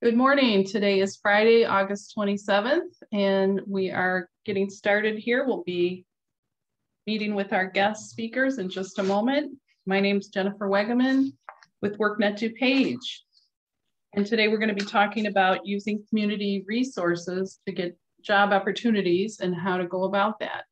Good morning. Today is Friday, August 27th, and we are getting started here. We'll be meeting with our guest speakers in just a moment. My name is Jennifer Weggeman with workNet DuPage. And today we're going to be talking about using community resources to get job opportunities and how to go about that.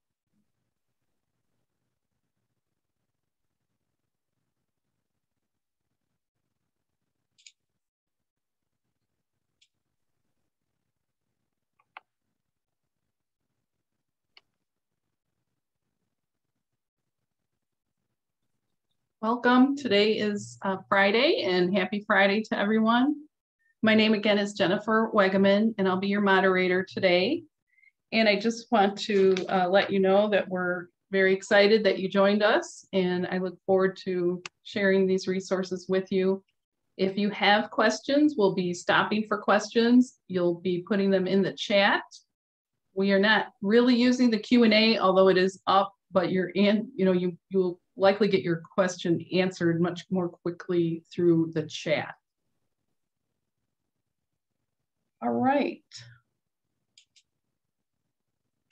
Welcome. Today is Friday, and happy Friday to everyone. My name again is Jennifer Weggeman, and I'll be your moderator today. And I just want to let you know that we're very excited that you joined us, and I look forward to sharing these resources with you. If you have questions, we'll be stopping for questions. You'll be putting them in the chat. We are not really using the Q&A, although it is up, but you'll likely get your question answered much more quickly through the chat. All right.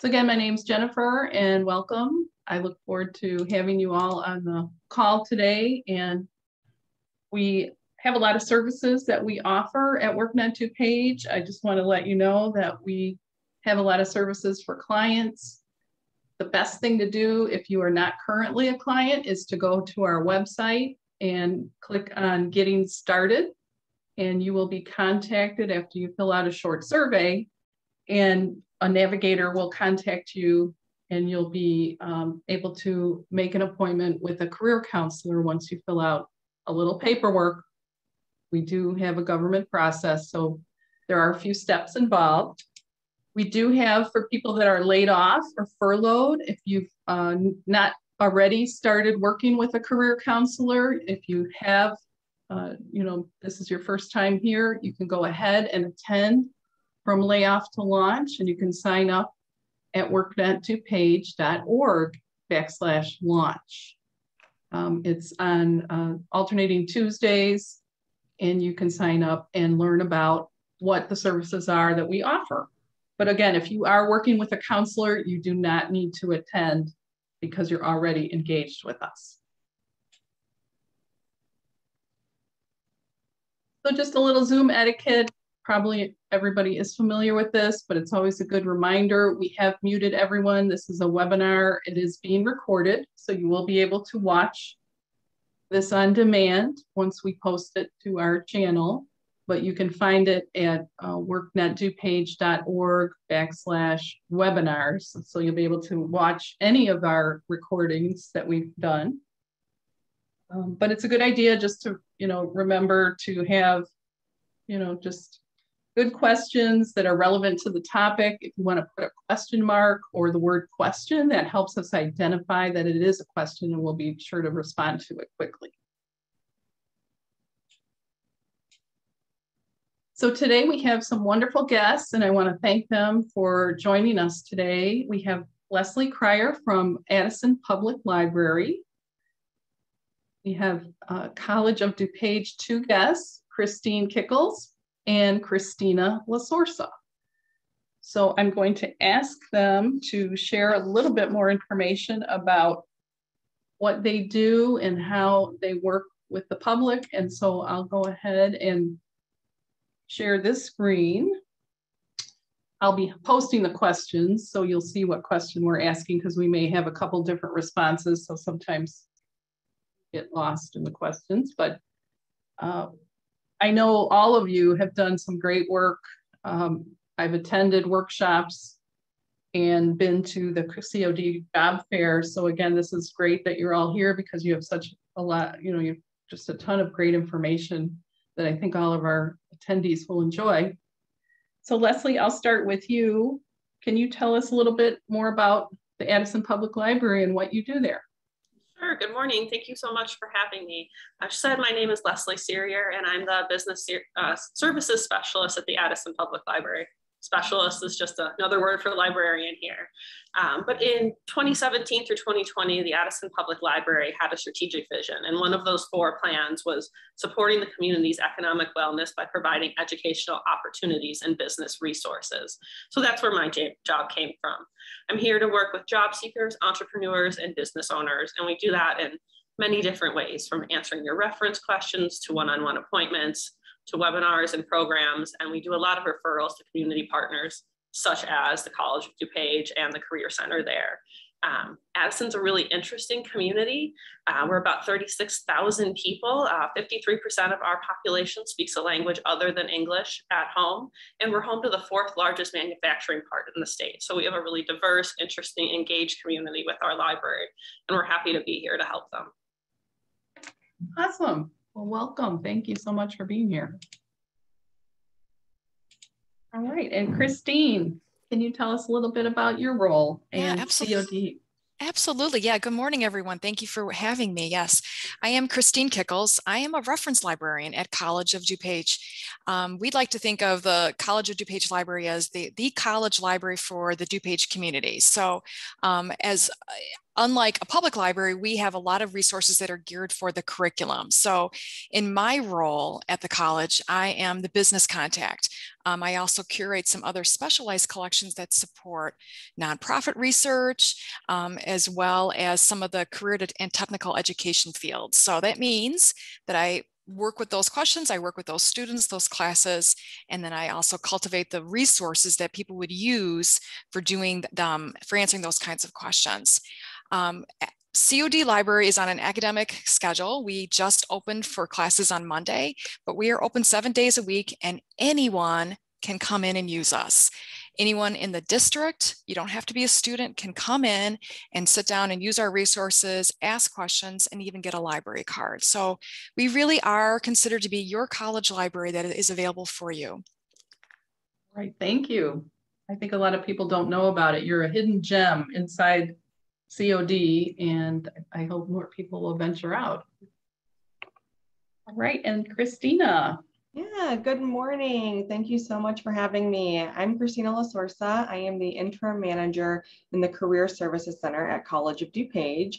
So again, my name's Jennifer and welcome. I look forward to having you all on the call today. And we have a lot of services that we offer at workNet DuPage. I just want to let you know that we have a lot of services for clients. The best thing to do if you are not currently a client is to go to our website and click on Getting Started, and you will be contacted after you fill out a short survey, and a navigator will contact you, and you'll be able to make an appointment with a career counselor once you fill out a little paperwork. We do have a government process, so there are a few steps involved. We do have, for people that are laid off or furloughed, if you've not already started working with a career counselor, if you have, this is your first time here, you can go ahead and attend From Layoff to Launch, and you can sign up at worknetdupage.org/launch. It's on alternating Tuesdays, and you can sign up and learn about what the services are that we offer. But again, if you are working with a counselor, you do not need to attend because you're already engaged with us. So just a little Zoom etiquette. Probably everybody is familiar with this, but it's always a good reminder. We have muted everyone. This is a webinar. It is being recorded, so you will be able to watch this on demand once we post it to our channel. But you can find it at worknetdupage.org/webinars. So you'll be able to watch any of our recordings that we've done. But it's a good idea just to, remember to have, just good questions that are relevant to the topic. If you want to put a question mark or the word question, that helps us identify that it is a question, and we'll be sure to respond to it quickly. So today we have some wonderful guests, and I want to thank them for joining us today. We have Lesley Cyrier from Addison Public Library. We have College of DuPage 2 guests, Kickels and Krystina LaSorsa. So I'm going to ask them to share a little bit more information about what they do and how they work with the public. And so I'll go ahead and share this screen. I'll be posting the questions, so you'll see what question we're asking, because we may have a couple different responses, so sometimes get lost in the questions. But I know all of you have done some great work. I've attended workshops and been to the COD job fair. So again, this is great that you're all here, because you have such a lot, you've just a ton of great information that I think all of our attendees will enjoy. So Lesley, I'll start with you. Can you tell us a little bit more about the Addison Public Library and what you do there? Sure, good morning. Thank you so much for having me. As I said, my name is Lesley Cyrier, and I'm the Business Services Specialist at the Addison Public Library. Specialist is just another word for librarian here. But in 2017 through 2020, the Addison Public Library had a strategic vision. And one of those 4 plans was supporting the community's economic wellness by providing educational opportunities and business resources. So that's where my job came from. I'm here to work with job seekers, entrepreneurs, and business owners. And we do that in many different ways, from answering your reference questions to one-on-one appointments, to webinars and programs. And we do a lot of referrals to community partners, such as the College of DuPage and the Career Center there. Addison's a really interesting community. We're about 36,000 people. 53% of our population speaks a language other than English at home. And we're home to the 4th largest manufacturing part in the state. So we have a really diverse, interesting, engaged community with our library. And we're happy to be here to help them. Awesome. Well, welcome. Thank you so much for being here. All right. And Christine, can you tell us a little bit about your role and COD? Absolutely. Yeah. Good morning, everyone. Thank you for having me. Yes, I am Christine Kickels. I am a reference librarian at College of DuPage. We'd like to think of the College of DuPage Library as the college library for the DuPage community. So unlike a public library, we have a lot of resources that are geared for the curriculum. So in my role at the college, I am the business contact. I also curate some other specialized collections that support nonprofit research, as well as some of the career and technical education fields. So that means that I work with those questions, I work with those students, those classes, and then I also cultivate the resources that people would use for answering those kinds of questions. COD Library is on an academic schedule. We just opened for classes on Monday, but we are open 7 days a week and anyone can come in and use us. Anyone in the district, you don't have to be a student, can come in and sit down and use our resources, ask questions, and even get a library card. So we really are considered to be your college library that is available for you. Right, thank you. I think a lot of people don't know about it. You're a hidden gem inside COD, and I hope more people will venture out. All right, and Christina. Yeah, good morning. Thank you so much for having me. I'm Krystina LaSorsa. I am the Interim Manager in the Career Services Center at College of DuPage.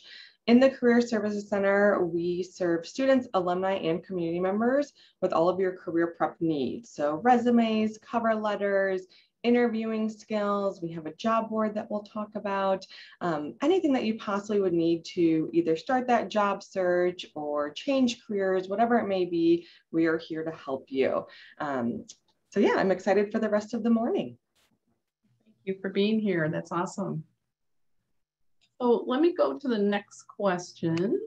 In the Career Services Center, we serve students, alumni, and community members with all of your career prep needs. So resumes, cover letters, interviewing skills. We have a job board that we'll talk about. Anything that you possibly would need to either start that job search or change careers, whatever it may be, we are here to help you. So yeah, I'm excited for the rest of the morning. Thank you for being here. That's awesome. So let me go to the next question.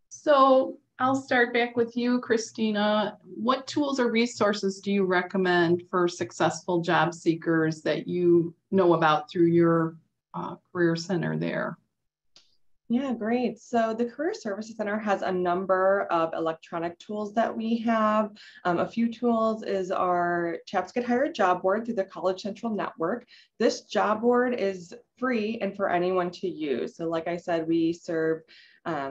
So I'll start back with you, Christina. What tools or resources do you recommend for successful job seekers that you know about through your career center there? Yeah, great. So the Career Services Center has a number of electronic tools that we have. A few tools is our Chaps Get Hired job board through the College Central Network. This job board is free and for anyone to use. So like I said, we serve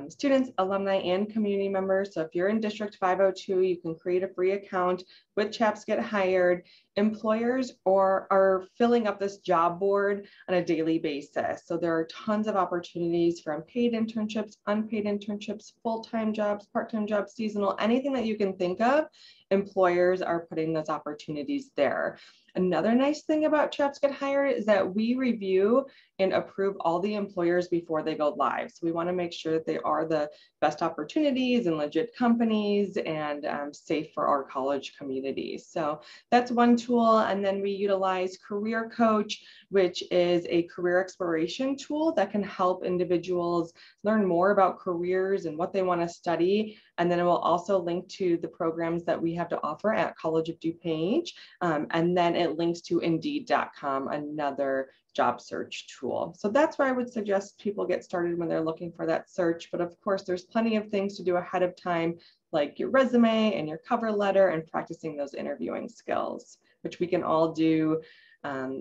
students, alumni, and community members. So if you're in District 502, you can create a free account with Chaps Get Hired. Employers are filling up this job board on a daily basis. So there are tons of opportunities from paid internships, unpaid internships, full-time jobs, part-time jobs, seasonal, anything that you can think of. Employers are putting those opportunities there. Another nice thing about Chaps Get Hired is that we review and approve all the employers before they go live. So we want to make sure that they are the best opportunities and legit companies and safe for our college communities. So that's one tool. And then we utilize Career Coach, which is a career exploration tool that can help individuals learn more about careers and what they want to study. And then it will also link to the programs that we have to offer at College of DuPage. And then it links to Indeed.com, another job search tool. So that's where I would suggest people get started when they're looking for that search. But of course, there's plenty of things to do ahead of time, like your resume and your cover letter and practicing those interviewing skills, which we can all do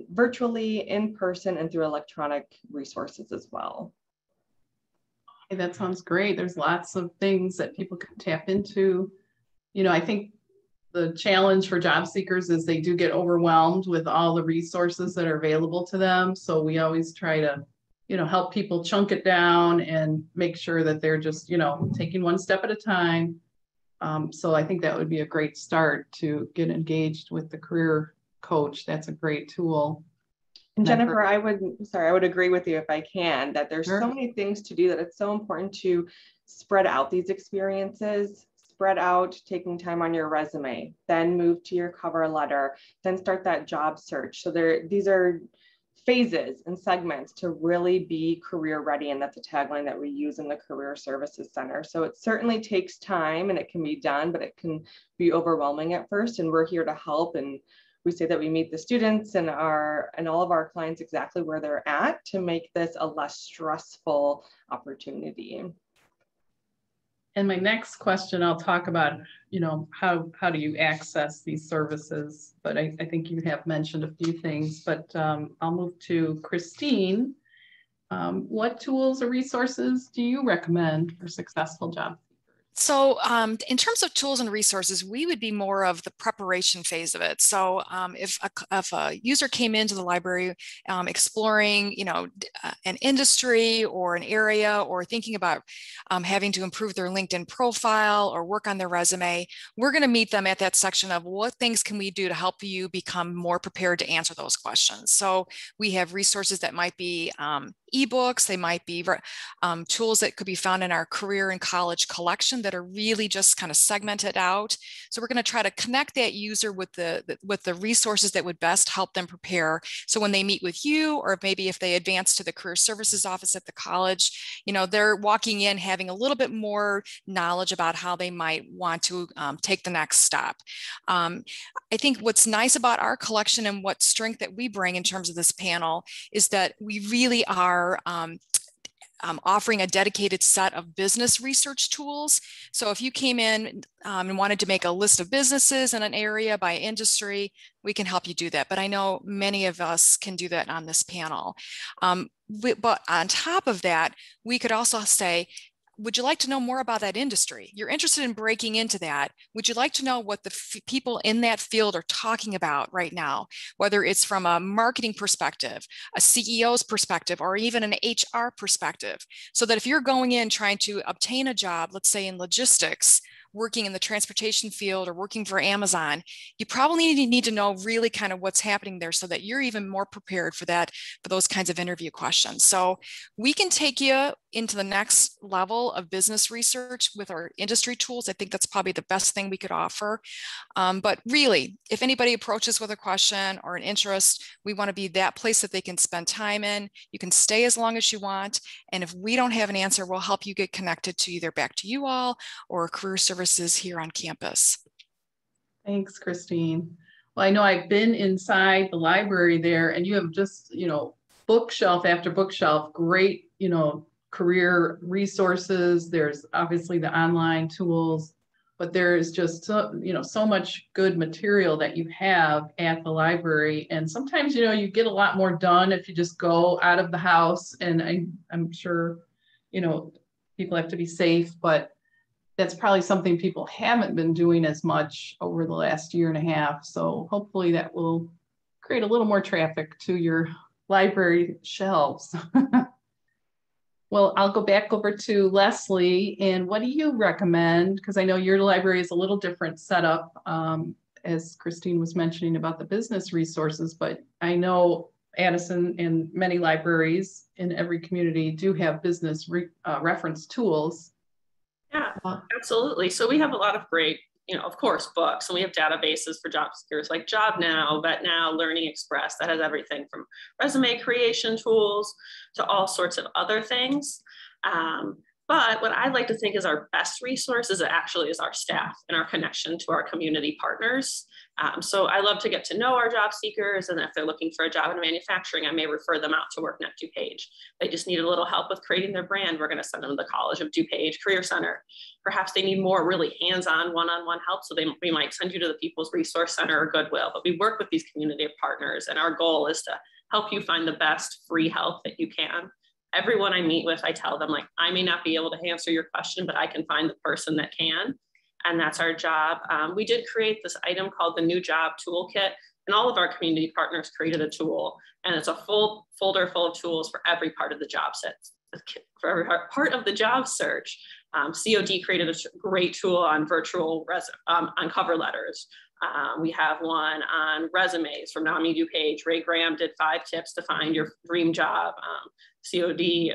virtually, in person, and through electronic resources as well. Okay, that sounds great. There's lots of things that people can tap into. You know, I think the challenge for job seekers is they do get overwhelmed with all the resources that are available to them. So we always try to, help people chunk it down and make sure that they're just, taking one step at a time. So I think that would be a great start to get engaged with the career coach. That's a great tool. And Jennifer, I would agree with you if I can, that there's Sure. so many things to do that it's so important to spread out these experiences, spread out taking time on your resume, then move to your cover letter, then start that job search. So these are phases and segments to really be career ready. And that's a tagline that we use in the Career Services Center. So it certainly takes time and it can be done, but it can be overwhelming at first. And we're here to help. And we say that we meet the students and all of our clients exactly where they're at to make this a less stressful opportunity. And my next question, I'll talk about, how do you access these services? But I think you have mentioned a few things, but I'll move to Christine. What tools or resources do you recommend for successful job seekers? So in terms of tools and resources, we would be more of the preparation phase of it. So if a user came into the library exploring, an industry or an area, or thinking about having to improve their LinkedIn profile or work on their resume, we're going to meet them at that section of what things can we do to help you become more prepared to answer those questions. So we have resources that might be ebooks, they might be tools that could be found in our career and college collection that are really just kind of segmented out. So we're going to try to connect that user with the resources that would best help them prepare. So when they meet with you, or maybe if they advance to the career services office at the college, they're walking in having a little bit more knowledge about how they might want to take the next step. I think what's nice about our collection and what strength that we bring in terms of this panel is that we really are offering a dedicated set of business research tools. So if you came in and wanted to make a list of businesses in an area by industry, we can help you do that. But I know many of us can do that on this panel. But on top of that, we could also say, would you like to know more about that industry? You're interested in breaking into that. Would you like to know what the people in that field are talking about right now, whether it's from a marketing perspective, a CEO's perspective, or even an HR perspective? So that if you're going in trying to obtain a job, let's say in logistics, working in the transportation field or working for Amazon, you probably need to know really kind of what's happening there so that you're even more prepared for those kinds of interview questions. So we can take you into the next level of business research with our industry tools. I think that's probably the best thing we could offer. But really, if anybody approaches with a question or an interest, we want to be that place that they can spend time in. You can stay as long as you want. And if we don't have an answer, we'll help you get connected to either back to you all or career services here on campus. Thanks, Christine. Well, I know I've been inside the library there, and you have just, bookshelf after bookshelf, great, career resources. There's obviously the online tools, but there's just, so much good material that you have at the library. And sometimes, you get a lot more done if you just go out of the house. And I'm sure, people have to be safe, but that's probably something people haven't been doing as much over the last year and a half. So hopefully that will create a little more traffic to your library shelves. Well, I'll go back over to Lesley. And what do you recommend? Because I know your library is a little different setup, as Christine was mentioning about the business resources, but I know Addison and many libraries in every community do have business reference tools. Yeah, absolutely. So we have a lot of great, of course, books, and we have databases for job seekers like Job Now, Vet Now, Learning Express, that has everything from resume creation tools to all sorts of other things. But what I like to think is our best resource is our staff and our connection to our community partners. So I love to get to know our job seekers, and if they're looking for a job in manufacturing, I may refer them out to workNet DuPage. They just need a little help with creating their brand. We're going to send them to the College of DuPage Career Center. Perhaps they need more really hands-on one-on-one help, so we might send you to the People's Resource Center or Goodwill. But we work with these community partners, and our goal is to help you find the best free help that you can. Everyone I meet with, I tell them, like, I may not be able to answer your question, but I can find the person that can. and that's our job. We did create this item called the New Job Toolkit, and all of our community partners created a tool, and it's a full folder full of tools for every part of the job set, for every part of the job search. COD created a great tool on virtual on cover letters. We have one on resumes from NAMI DuPage. Ray Graham did 5 tips to find your dream job. COD,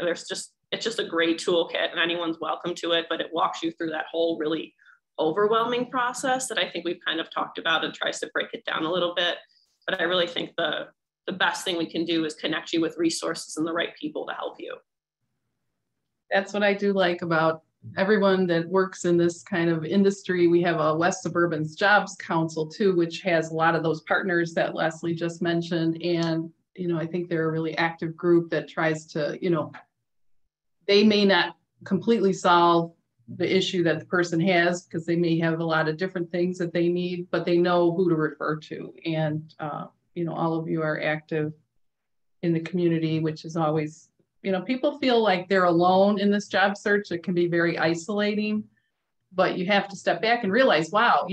it's just a great toolkit, and anyone's welcome to it, but it walks you through that whole really overwhelming process that I think we've kind of talked about and tries to break it down a little bit. But I really think the best thing we can do is connect you with resources and the right people to help you. That's what I do like about everyone that works in this kind of industry. We have a West Suburban's Jobs Council too, which has a lot of those partners that Lesley just mentioned. And, I think they're a really active group that tries to, they may not completely solve the issue that the person has, because they may have a lot of different things that they need, but they know who to refer to. And, all of you are active in the community, which is always, people feel like they're alone in this job search. It can be very isolating, but you have to step back and realize, wow,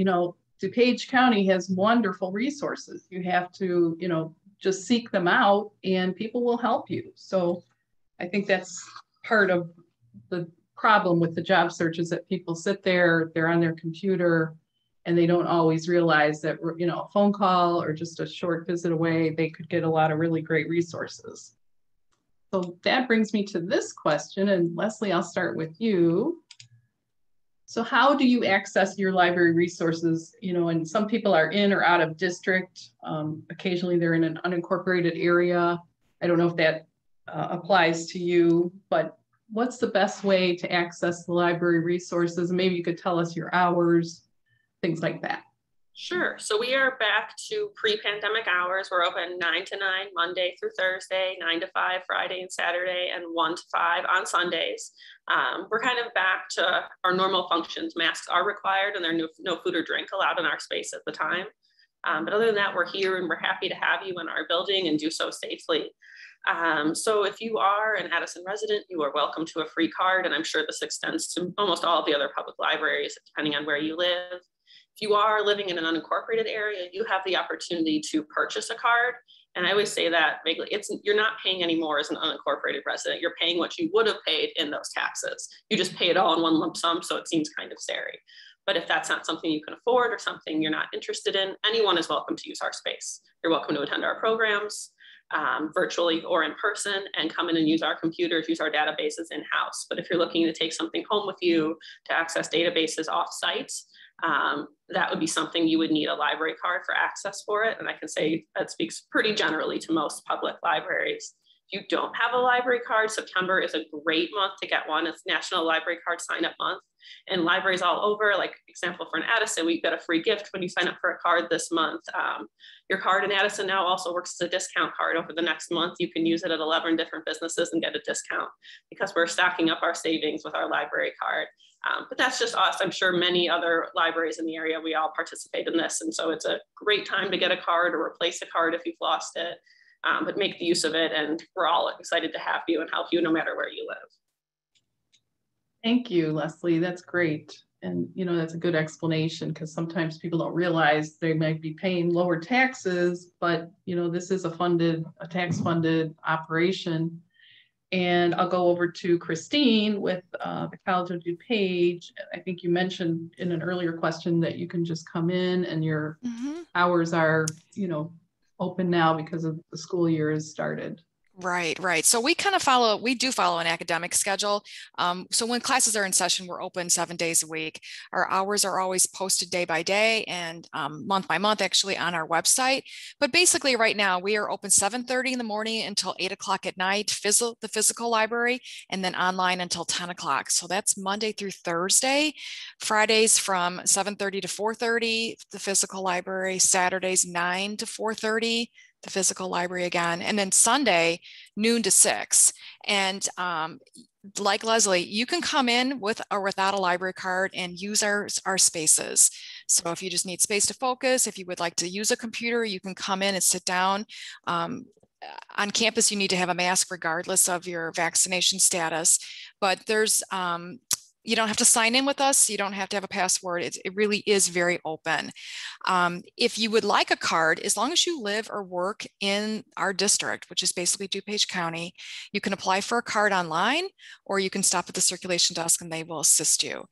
DuPage County has wonderful resources. You have to, just seek them out and people will help you. So I think that's part of the problem with the job search, is that people sit there, they're on their computer, and they don't always realize that, a phone call or just a short visit away, they could get a lot of really great resources. So that brings me to this question, and Lesley, I'll start with you. So how do you access your library resources? And some people are in or out of district. Occasionally they're in an unincorporated area. I don't know if that applies to you, but what's the best way to access the library resources? Maybe you could tell us your hours, things like that. Sure. So we are back to pre-pandemic hours. We're open 9 to 9, Monday through Thursday, 9 to 5, Friday and Saturday, and 1 to 5 on Sundays. We're kind of back to our normal functions. Masks are required, and there's no food or drink allowed in our space at the time. But other than that, we're here and we're happy to have you in our building and do so safely. So if you are an Addison resident, you are welcome to a free card, and I'm sure this extends to almost all of the other public libraries, depending on where you live. If you are living in an unincorporated area, you have the opportunity to purchase a card. And I always say that vaguely, you're not paying any more as an unincorporated resident. You're paying what you would have paid in those taxes. You just pay it all in one lump sum, so it seems kind of scary. But if that's not something you can afford or something you're not interested in, anyone is welcome to use our space. You're welcome to attend our programs virtually or in person, and come in and use our computers, use our databases in-house. But if you're looking to take something home with you to access databases off-site, that would be something you would need a library card for access for it. And I can say that speaks pretty generally to most public libraries. If you don't have a library card, September is a great month to get one. It's National Library Card Sign Up Month. And libraries all over, like example for an Addison, we've got a free gift when you sign up for a card this month. Your card in Addison now also works as a discount card. Over the next month, you can use it at 11 different businesses and get a discount, because we're stacking up our savings with our library card. But that's just us. I'm sure many other libraries in the area, we all participate in this. And so it's a great time to get a card or replace a card if you've lost it, but make the use of it. And we're all excited to have you and help you no matter where you live. Thank you, Lesley. That's great. And, that's a good explanation, because sometimes people don't realize they might be paying lower taxes, but, this is a tax-funded operation. And I'll go over to Christine with the College of DuPage. I think you mentioned in an earlier question that you can just come in and your hours are, open now because of the school year has started. Right. So we do follow an academic schedule. So when classes are in session, we're open 7 days a week. Our hours are always posted day by day and month by month, actually, on our website. But basically right now we are open 7:30 in the morning until 8 o'clock at night, the physical library, and then online until 10 o'clock. So that's Monday through Thursday. Fridays from 7:30 to 4:30, the physical library. Saturdays 9 to 4:30. The physical library again, and then Sunday, noon to 6. And like Lesley, you can come in with or without a library card and use our spaces. So if you just need space to focus, if you would like to use a computer, you can come in and sit down. On campus, you need to have a mask regardless of your vaccination status, but there's You don't have to sign in with us. You don't have to have a password. It really is very open. If you would like a card, as long as you live or work in our district, which is basically DuPage County, you can apply for a card online, or you can stop at the circulation desk and they will assist you.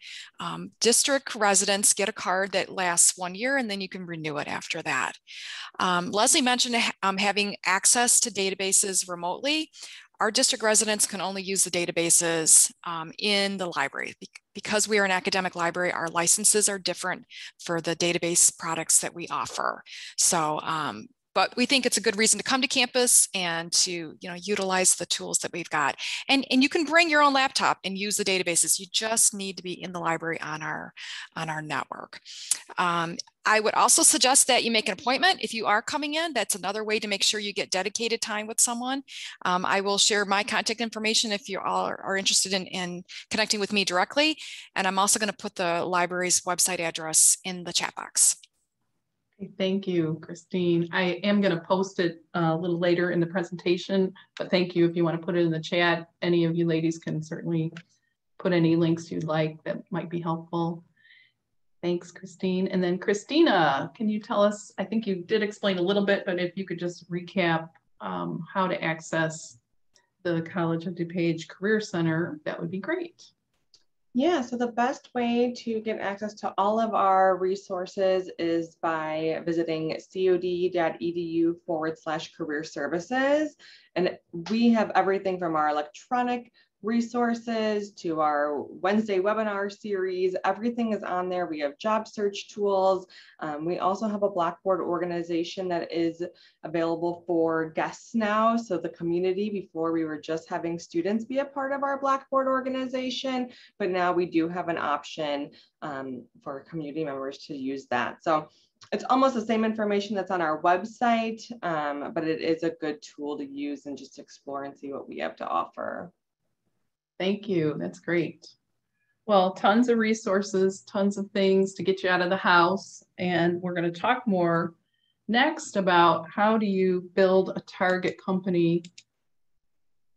District residents get a card that lasts 1 year, and then you can renew it after that. Lesley mentioned having access to databases remotely. Our district residents can only use the databases in the library. Because we are an academic library, our licenses are different for the database products that we offer. So, but we think it's a good reason to come to campus and to utilize the tools that we've got. And you can bring your own laptop and use the databases. You just need to be in the library on our network. I would also suggest that you make an appointment if you are coming in. That's another way to make sure you get dedicated time with someone. I will share my contact information if you all are interested in connecting with me directly. And I'm also going to put the library's website address in the chat box. Thank you, Christine. I am going to post it a little later in the presentation, but thank you. If you want to put it in the chat, any of you ladies can certainly put any links you'd like that might be helpful. Thanks, Christine. And then Christina, can you tell us, I think you did explain a little bit, but if you could just recap how to access the College of DuPage Career Center, that would be great. Yeah, so the best way to get access to all of our resources is by visiting cod.edu/career services. And we have everything from our electronic resources to our Wednesday webinar series. Everything is on there. We have job search tools. We also have a Blackboard organization that is available for guests now. So the community, before we were just having students be a part of our Blackboard organization, but now we do have an option for community members to use that. So it's almost the same information that's on our website, but it is a good tool to use and just explore and see what we have to offer. Thank you. That's great. Well, tons of resources, tons of things to get you out of the house. And we're going to talk more next about how do you build a target company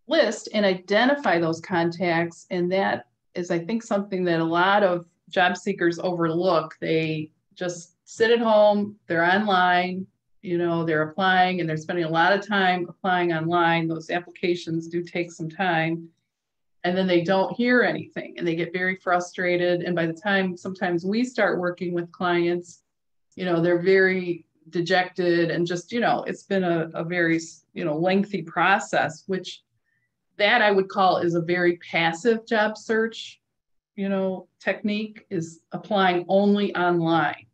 list and identify those contacts. And that is, I think, something that a lot of job seekers overlook. They just sit at home, they're online, they're applying, and they're spending a lot of time applying online. Those applications do take some time. And then they don't hear anything and they get very frustrated. And by the time sometimes we start working with clients, they're very dejected and just, it's been a very, lengthy process, which that I would call is a very passive job search, technique, is applying only online.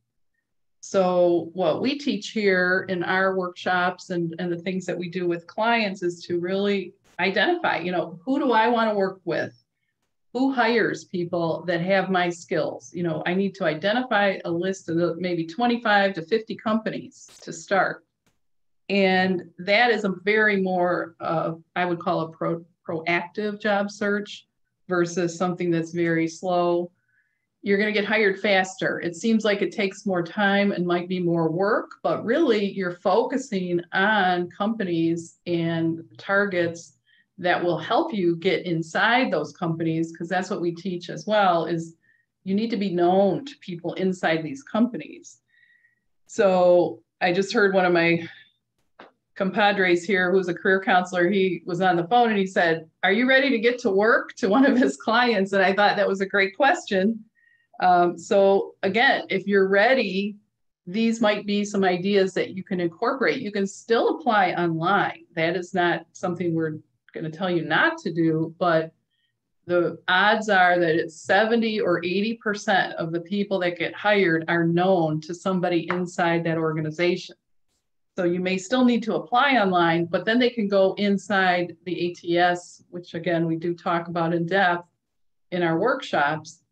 So what we teach here in our workshops and the things that we do with clients is to really identify, who do I want to work with? Who hires people that have my skills? I need to identify a list of maybe 25 to 50 companies to start. And that is a very more, I would call a proactive job search versus something that's very slow. You're going to get hired faster. It seems like it takes more time and might be more work, but really you're focusing on companies and targets that will help you get inside those companies, because that's what we teach as well, is you need to be known to people inside these companies. So I just heard one of my compadres here, who's a career counselor, he was on the phone and he said, "Are you ready to get to work?" to one of his clients. And I thought that was a great question. So again, if you're ready, these might be some ideas that you can incorporate. You can still apply online. That is not something we're going to tell you not to do, but the odds are that it's 70 or 80% of the people that get hired are known to somebody inside that organization. So you may still need to apply online, but then they can go inside the ATS, which again, we do talk about in depth in our workshops.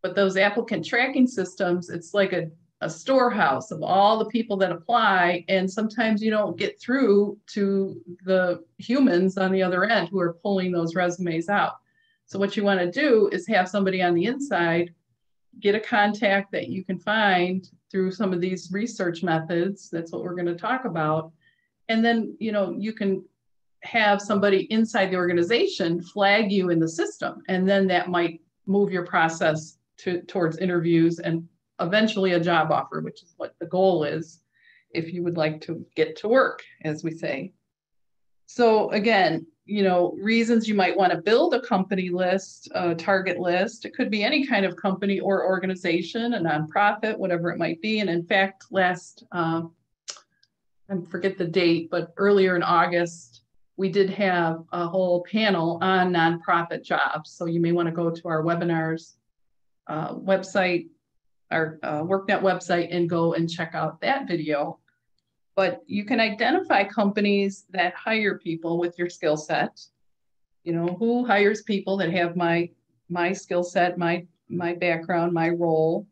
But those applicant tracking systems, it's like a storehouse of all the people that apply. And sometimes you don't get through to the humans on the other end who are pulling those resumes out. So what you want to do is have somebody on the inside, get a contact that you can find through some of these research methods. That's what we're going to talk about. And then, you can have somebody inside the organization flag you in the system. And then that might move your process towards interviews and eventually a job offer, which is what the goal is if you would like to get to work, as we say. So again, reasons you might want to build a company list, a target list. It could be any kind of company or organization, a nonprofit, whatever it might be. And in fact, I forget the date, but earlier in August, we did have a whole panel on nonprofit jobs. So you may want to go to our webinars website, our workNet website, and go and check out that video. But you can identify companies that hire people with your skill set. Who hires people that have my skill set, my background, my role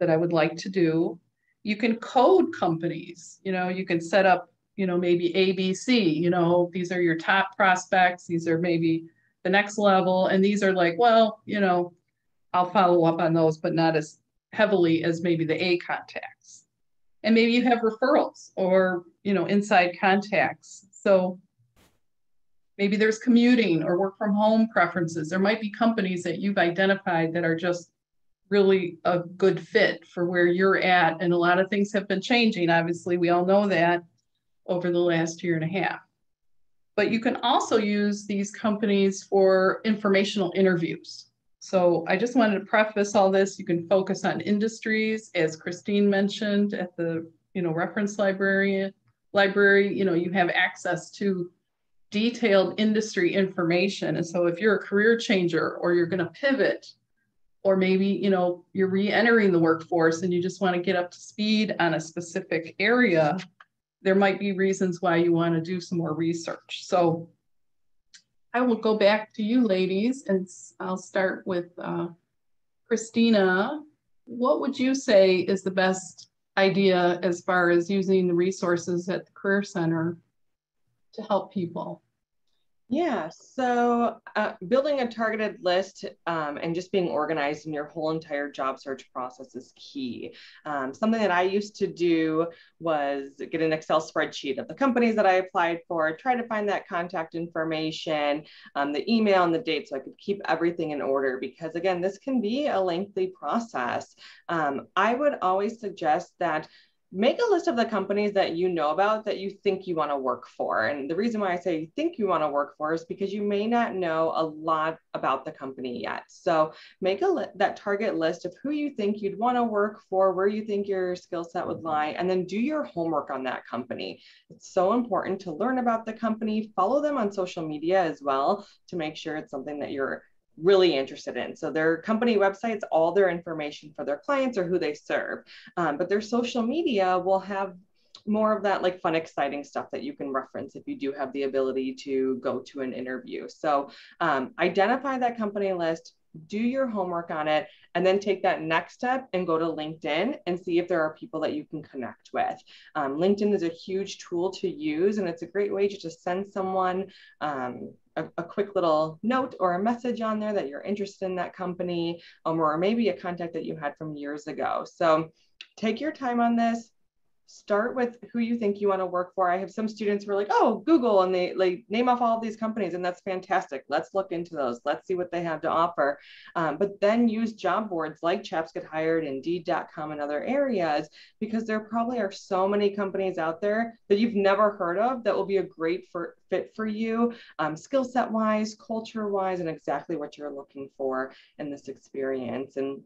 that I would like to do. You can code companies. You can set up, maybe ABC. These are your top prospects. These are maybe the next level, and these are like, well, I'll follow up on those, but not as heavily as maybe the A contacts. And maybe you have referrals or, inside contacts. So maybe there's commuting or work from home preferences. There might be companies that you've identified that are just really a good fit for where you're at. And a lot of things have been changing. Obviously, we all know that over the last year and a half. But you can also use these companies for informational interviews. So I just wanted to preface all this. You can focus on industries, as Christine mentioned, at the reference library. You have access to detailed industry information. And so if you're a career changer or you're going to pivot, or maybe you're re-entering the workforce and you just want to get up to speed on a specific area, there might be reasons why you want to do some more research. So I will go back to you ladies, and I'll start with Christina. What would you say is the best idea as far as using the resources at the Career Center to help people? Yeah, so building a targeted list and just being organized in your whole entire job search process is key. Something that I used to do was get an Excel spreadsheet of the companies that I applied for, try to find that contact information, the email and the date, so I could keep everything in order, because again, this can be a lengthy process. I would always suggest that make a list of the companies that you know about that you think you want to work for. And the reason why I say you think you want to work for is because you may not know a lot about the company yet. So make that target list of who you think you'd want to work for, where you think your skill set would lie, and then do your homework on that company. It's so important to learn about the company, follow them on social media as well to make sure it's something that you're really interested in. So their company websites, all their information for their clients or who they serve, but their social media will have more of that like fun, exciting stuff that you can reference if you do have the ability to go to an interview. So identify that company list, do your homework on it, and then take that next step and go to LinkedIn and see if there are people that you can connect with. LinkedIn is a huge tool to use, and it's a great way to just send someone a quick little note or a message on there that you're interested in that company, or maybe a contact that you had from years ago. So take your time on this. Start with who you think you want to work for. I have some students who are like, oh, Google, and they like name off all of these companies, and that's fantastic. Let's look into those. Let's see what they have to offer. But then use job boards like Chaps Get Hired, Indeed.com, and other areas, because there probably are so many companies out there that you've never heard of that will be a great fit for you, skill set wise, culture wise, and exactly what you're looking for in this experience. And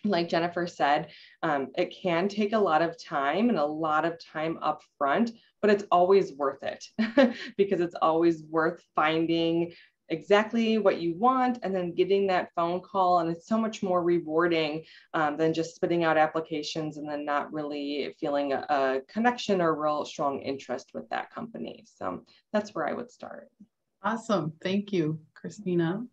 like Jennifer said, it can take a lot of time and a lot of time up front, but it's always worth it because it's always worth finding exactly what you want and then getting that phone call. And it's so much more rewarding than just spitting out applications and then not really feeling a connection or real strong interest with that company. So that's where I would start. Awesome. Thank you, Christina.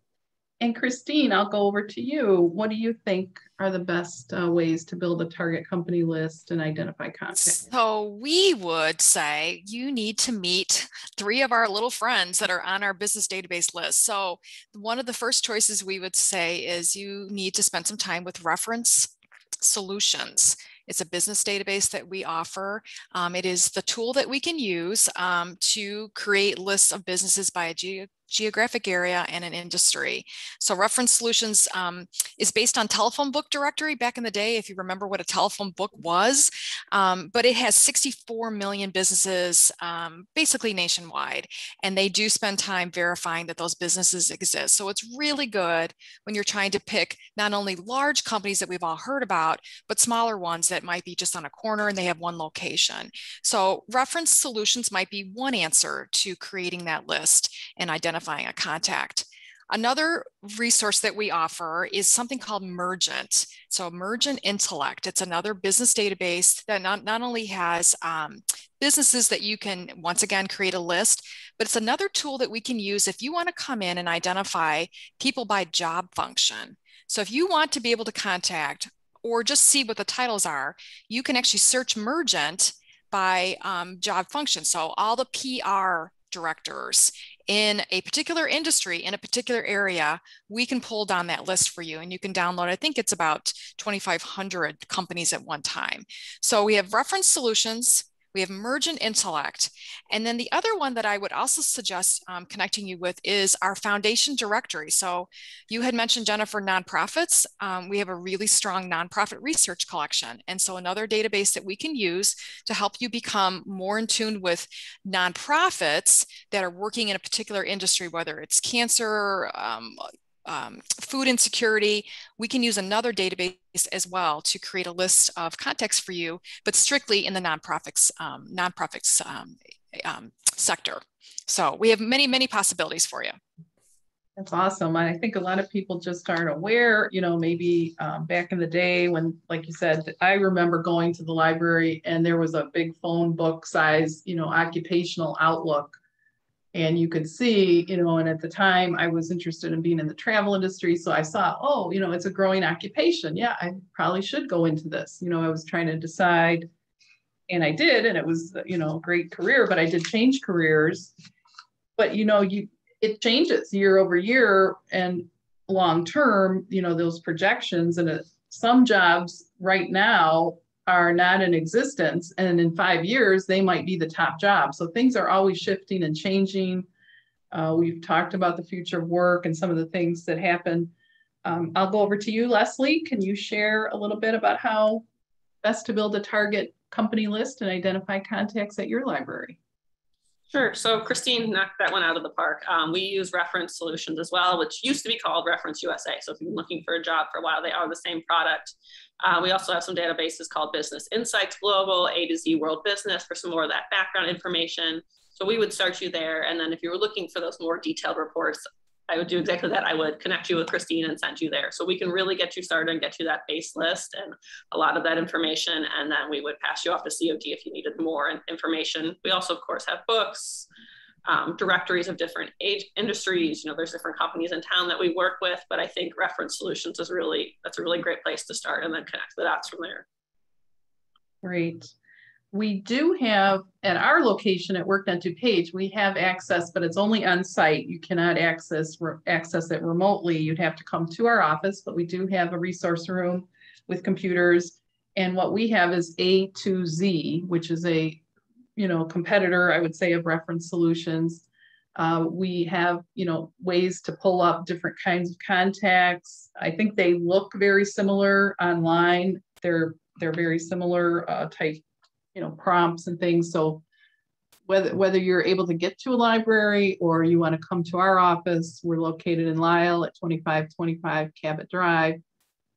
And Christine, I'll go over to you. What do you think are the best ways to build a target company list and identify contacts? So we would say you need to meet 3 of our little friends that are on our business database list. So one of the first choices we would say is you need to spend some time with Reference Solutions. It's a business database that we offer. It is the tool that we can use to create lists of businesses by geographic area, and an industry. So Reference Solutions is based on telephone book directory back in the day, if you remember what a telephone book was, but it has 64 million businesses basically nationwide, and they do spend time verifying that those businesses exist. So it's really good when you're trying to pick not only large companies that we've all heard about, but smaller ones that might be just on a corner and they have one location. So Reference Solutions might be one answer to creating that list and identifying a contact. Another resource that we offer is something called Mergent. So Mergent Intellect, it's another business database that not only has businesses that you can, once again, create a list, but it's another tool that we can use if you want to come in and identify people by job function. So if you want to be able to contact or just see what the titles are, you can actually search Mergent by job function. So all the PR directors in a particular industry, in a particular area, we can pull down that list for you, and you can download, I think it's about 2,500 companies at one time. So we have Reference Solutions, we have Mergent Intellect, and then the other one that I would also suggest connecting you with is our foundation directory. So you had mentioned, Jennifer, nonprofits. We have a really strong nonprofit research collection. And so another database that we can use to help you become more in tune with nonprofits that are working in a particular industry, whether it's cancer, food insecurity, we can use another database as well to create a list of contacts for you, but strictly in the nonprofits sector. So we have many, many possibilities for you. That's awesome. I think a lot of people just aren't aware, you know, maybe back in the day when, like you said, I remember going to the library and there was a big phone book size, you know, Occupational Outlook. And you could see, you know, and at the time I was interested in being in the travel industry. So I saw, oh, you know, it's a growing occupation. Yeah, I probably should go into this. You know, I was trying to decide, and I did, and it was, you know, a great career, but I did change careers. But, you know, it changes year over year, and long term, you know, those projections, and some jobs right now are not in existence, and in 5 years they might be the top job. So things are always shifting and changing. We've talked about the future of work and some of the things that happen. I'll go over to you, Lesley. Can you share a little bit about how best to build a target company list and identify contacts at your library? Sure. So Christine knocked that one out of the park. We use Reference Solutions as well, which used to be called Reference USA. So if you've been looking for a job for a while, they are the same product. We also have some databases called Business Insights Global, A to Z World Business for some more of that background information. So we would start you there. And then if you were looking for those more detailed reports, I would do exactly that. I would connect you with Christine and send you there. So we can really get you started and get you that base list and a lot of that information. And then we would pass you off to COD if you needed more information. We also, of course, have books, directories of different industries. You know, there's different companies in town that we work with, but I think Reference Solutions is that's a really great place to start, and then connect the dots from there. Great. We do have, at our location at workNet DuPage, we have access, but it's only on site. You cannot access it remotely. You'd have to come to our office, but we do have a resource room with computers. And what we have is A to Z, which is a, you know, competitor, I would say, of Reference Solutions. We have, you know, ways to pull up different kinds of contacts. I think they look very similar online. They're very similar type, you know, prompts and things. So whether you're able to get to a library or you want to come to our office, we're located in Lisle at 2525 Cabot Drive.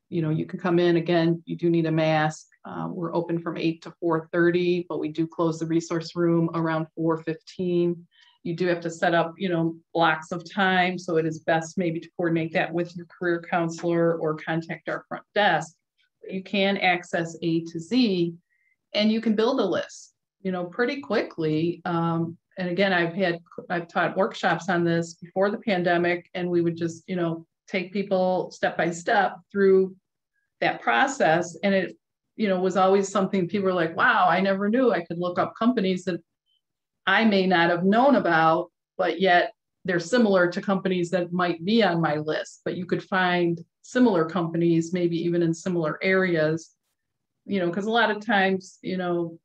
You know, you can come in. Again, you do need a mask. We're open from 8 to 4:30, but we do close the resource room around 4:15. You do have to set up, you know, blocks of time. So it is best maybe to coordinate that with your career counselor or contact our front desk. You can access A to Z, and you can build a list, you know, pretty quickly. And again, I've taught workshops on this before the pandemic, and we would just, you know, take people step by step through that process. And it, you know, was always something people were like, wow, I never knew I could look up companies that I may not have known about, but yet they're similar to companies that might be on my list. But you could find similar companies, maybe even in similar areas, you know, because a lot of times, you know,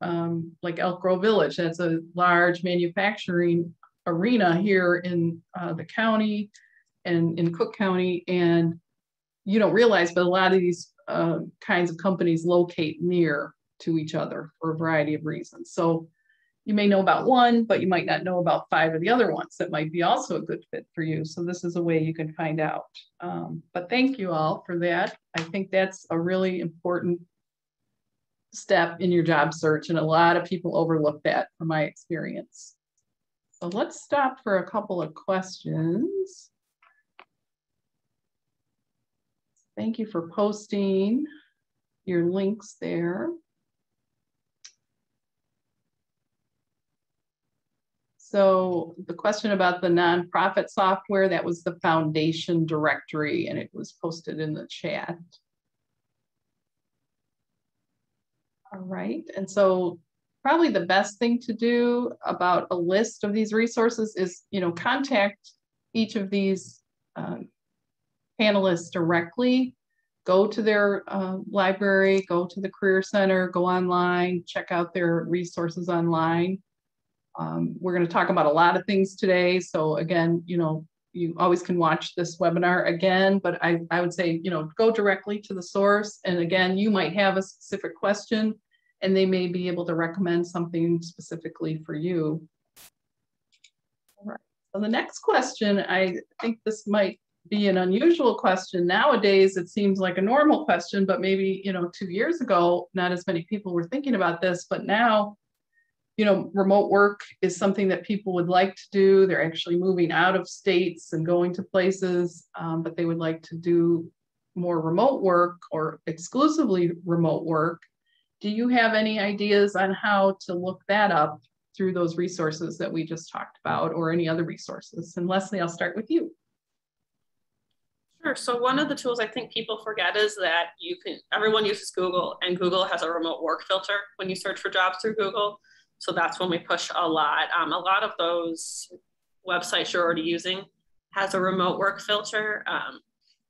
like Elk Grove Village, that's a large manufacturing arena here in the county and in Cook County, and you don't realize, but a lot of these kinds of companies locate near to each other for a variety of reasons. So you may know about one, but you might not know about 5 of the other ones that might be also a good fit for you. So this is a way you can find out. But thank you all for that. I think that's a really important step in your job search, and a lot of people overlook that from my experience. So let's stop for a couple of questions. Thank you for posting your links there. So the question about the nonprofit software, that was the foundation directory, and it was posted in the chat. All right, and so probably the best thing to do about a list of these resources is, contact each of these panelists directly. Go to their library, go to the Career Center, go online, check out their resources online. We're going to talk about a lot of things today. So again, you always can watch this webinar again, but I would say, go directly to the source. And again, you might have a specific question and they may be able to recommend something specifically for you. All right. So the next question, I think this might be an unusual question. Nowadays, it seems like a normal question, but maybe, 2 years ago, not as many people were thinking about this, but now, remote work is something that people would like to do. They're actually moving out of states and going to places, but they would like to do more remote work or exclusively remote work. Do you have any ideas on how to look that up through those resources that we just talked about, or any other resources? And Lesley, I'll start with you. Sure. So one of the tools I think people forget is that everyone uses Google, and Google has a remote work filter when you search for jobs through Google. So that's when we push a lot. A lot of those websites you're already using has a remote work filter.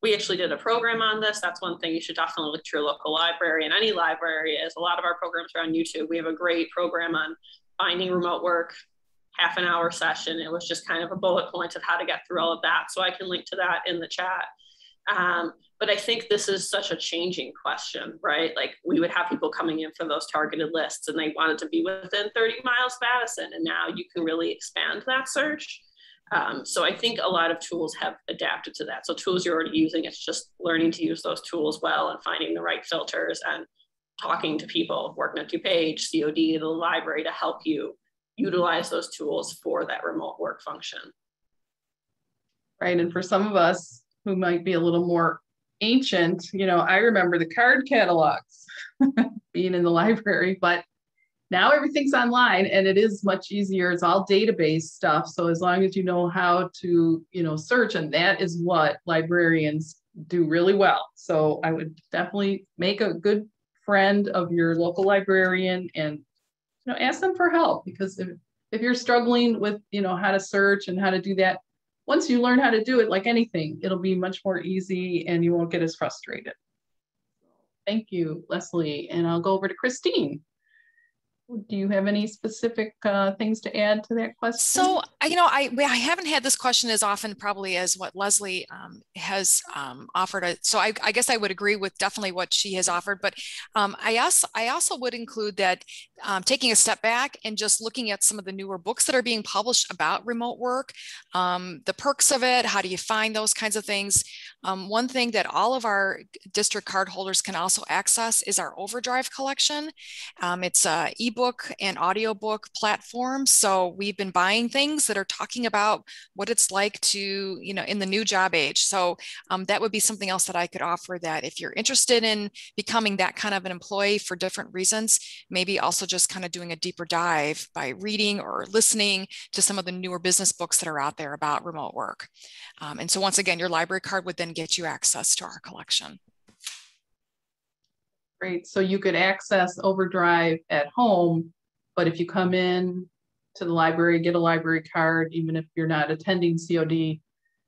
We actually did a program on this. That's one thing you should definitely look to your local library, and any library is. A lot of our programs are on YouTube. We have a great program on finding remote work, half-an-hour session. It was just kind of a bullet point of how to get through all of that. So I can link to that in the chat. But I think this is such a changing question, right? Like, we would have people coming in for those targeted lists and they wanted to be within 30 miles of Addison, and now you can really expand that search. So I think a lot of tools have adapted to that. So tools you're already using, it's just learning to use those tools well and finding the right filters and talking to people, workNet, DuPage, COD, the library, to help you utilize those tools for that remote work function. Right, and for some of us who might be a little more ancient, I remember the card catalogs being in the library, but now everything's online and it is much easier. It's all database stuff. So as long as you know how to, search, and that is what librarians do really well. So I would definitely make a good friend of your local librarian and, ask them for help, because if you're struggling with, how to search and how to do that, once you learn how to do it, like anything, it'll be much more easy and you won't get as frustrated. Thank you, Lesley. And I'll go over to Christine. Do you have any specific things to add to that question? So, I haven't had this question as often probably as what Lesley has offered. So I guess I would agree with definitely what she has offered, but I also would include that taking a step back and just looking at some of the newer books that are being published about remote work, the perks of it, how do you find those kinds of things. One thing that all of our district card holders can also access is our Overdrive collection. It's an ebook and audiobook platform. So we've been buying things that are talking about what it's like to, in the new job age. So that would be something else that I could offer, that if you're interested in becoming that kind of an employee for different reasons, maybe also just kind of doing a deeper dive by reading or listening to some of the newer business books that are out there about remote work. And so once again, your library card would then get you access to our collection. Great. So you could access Overdrive at home, but if you come in to the library, get a library card, even if you're not attending COD,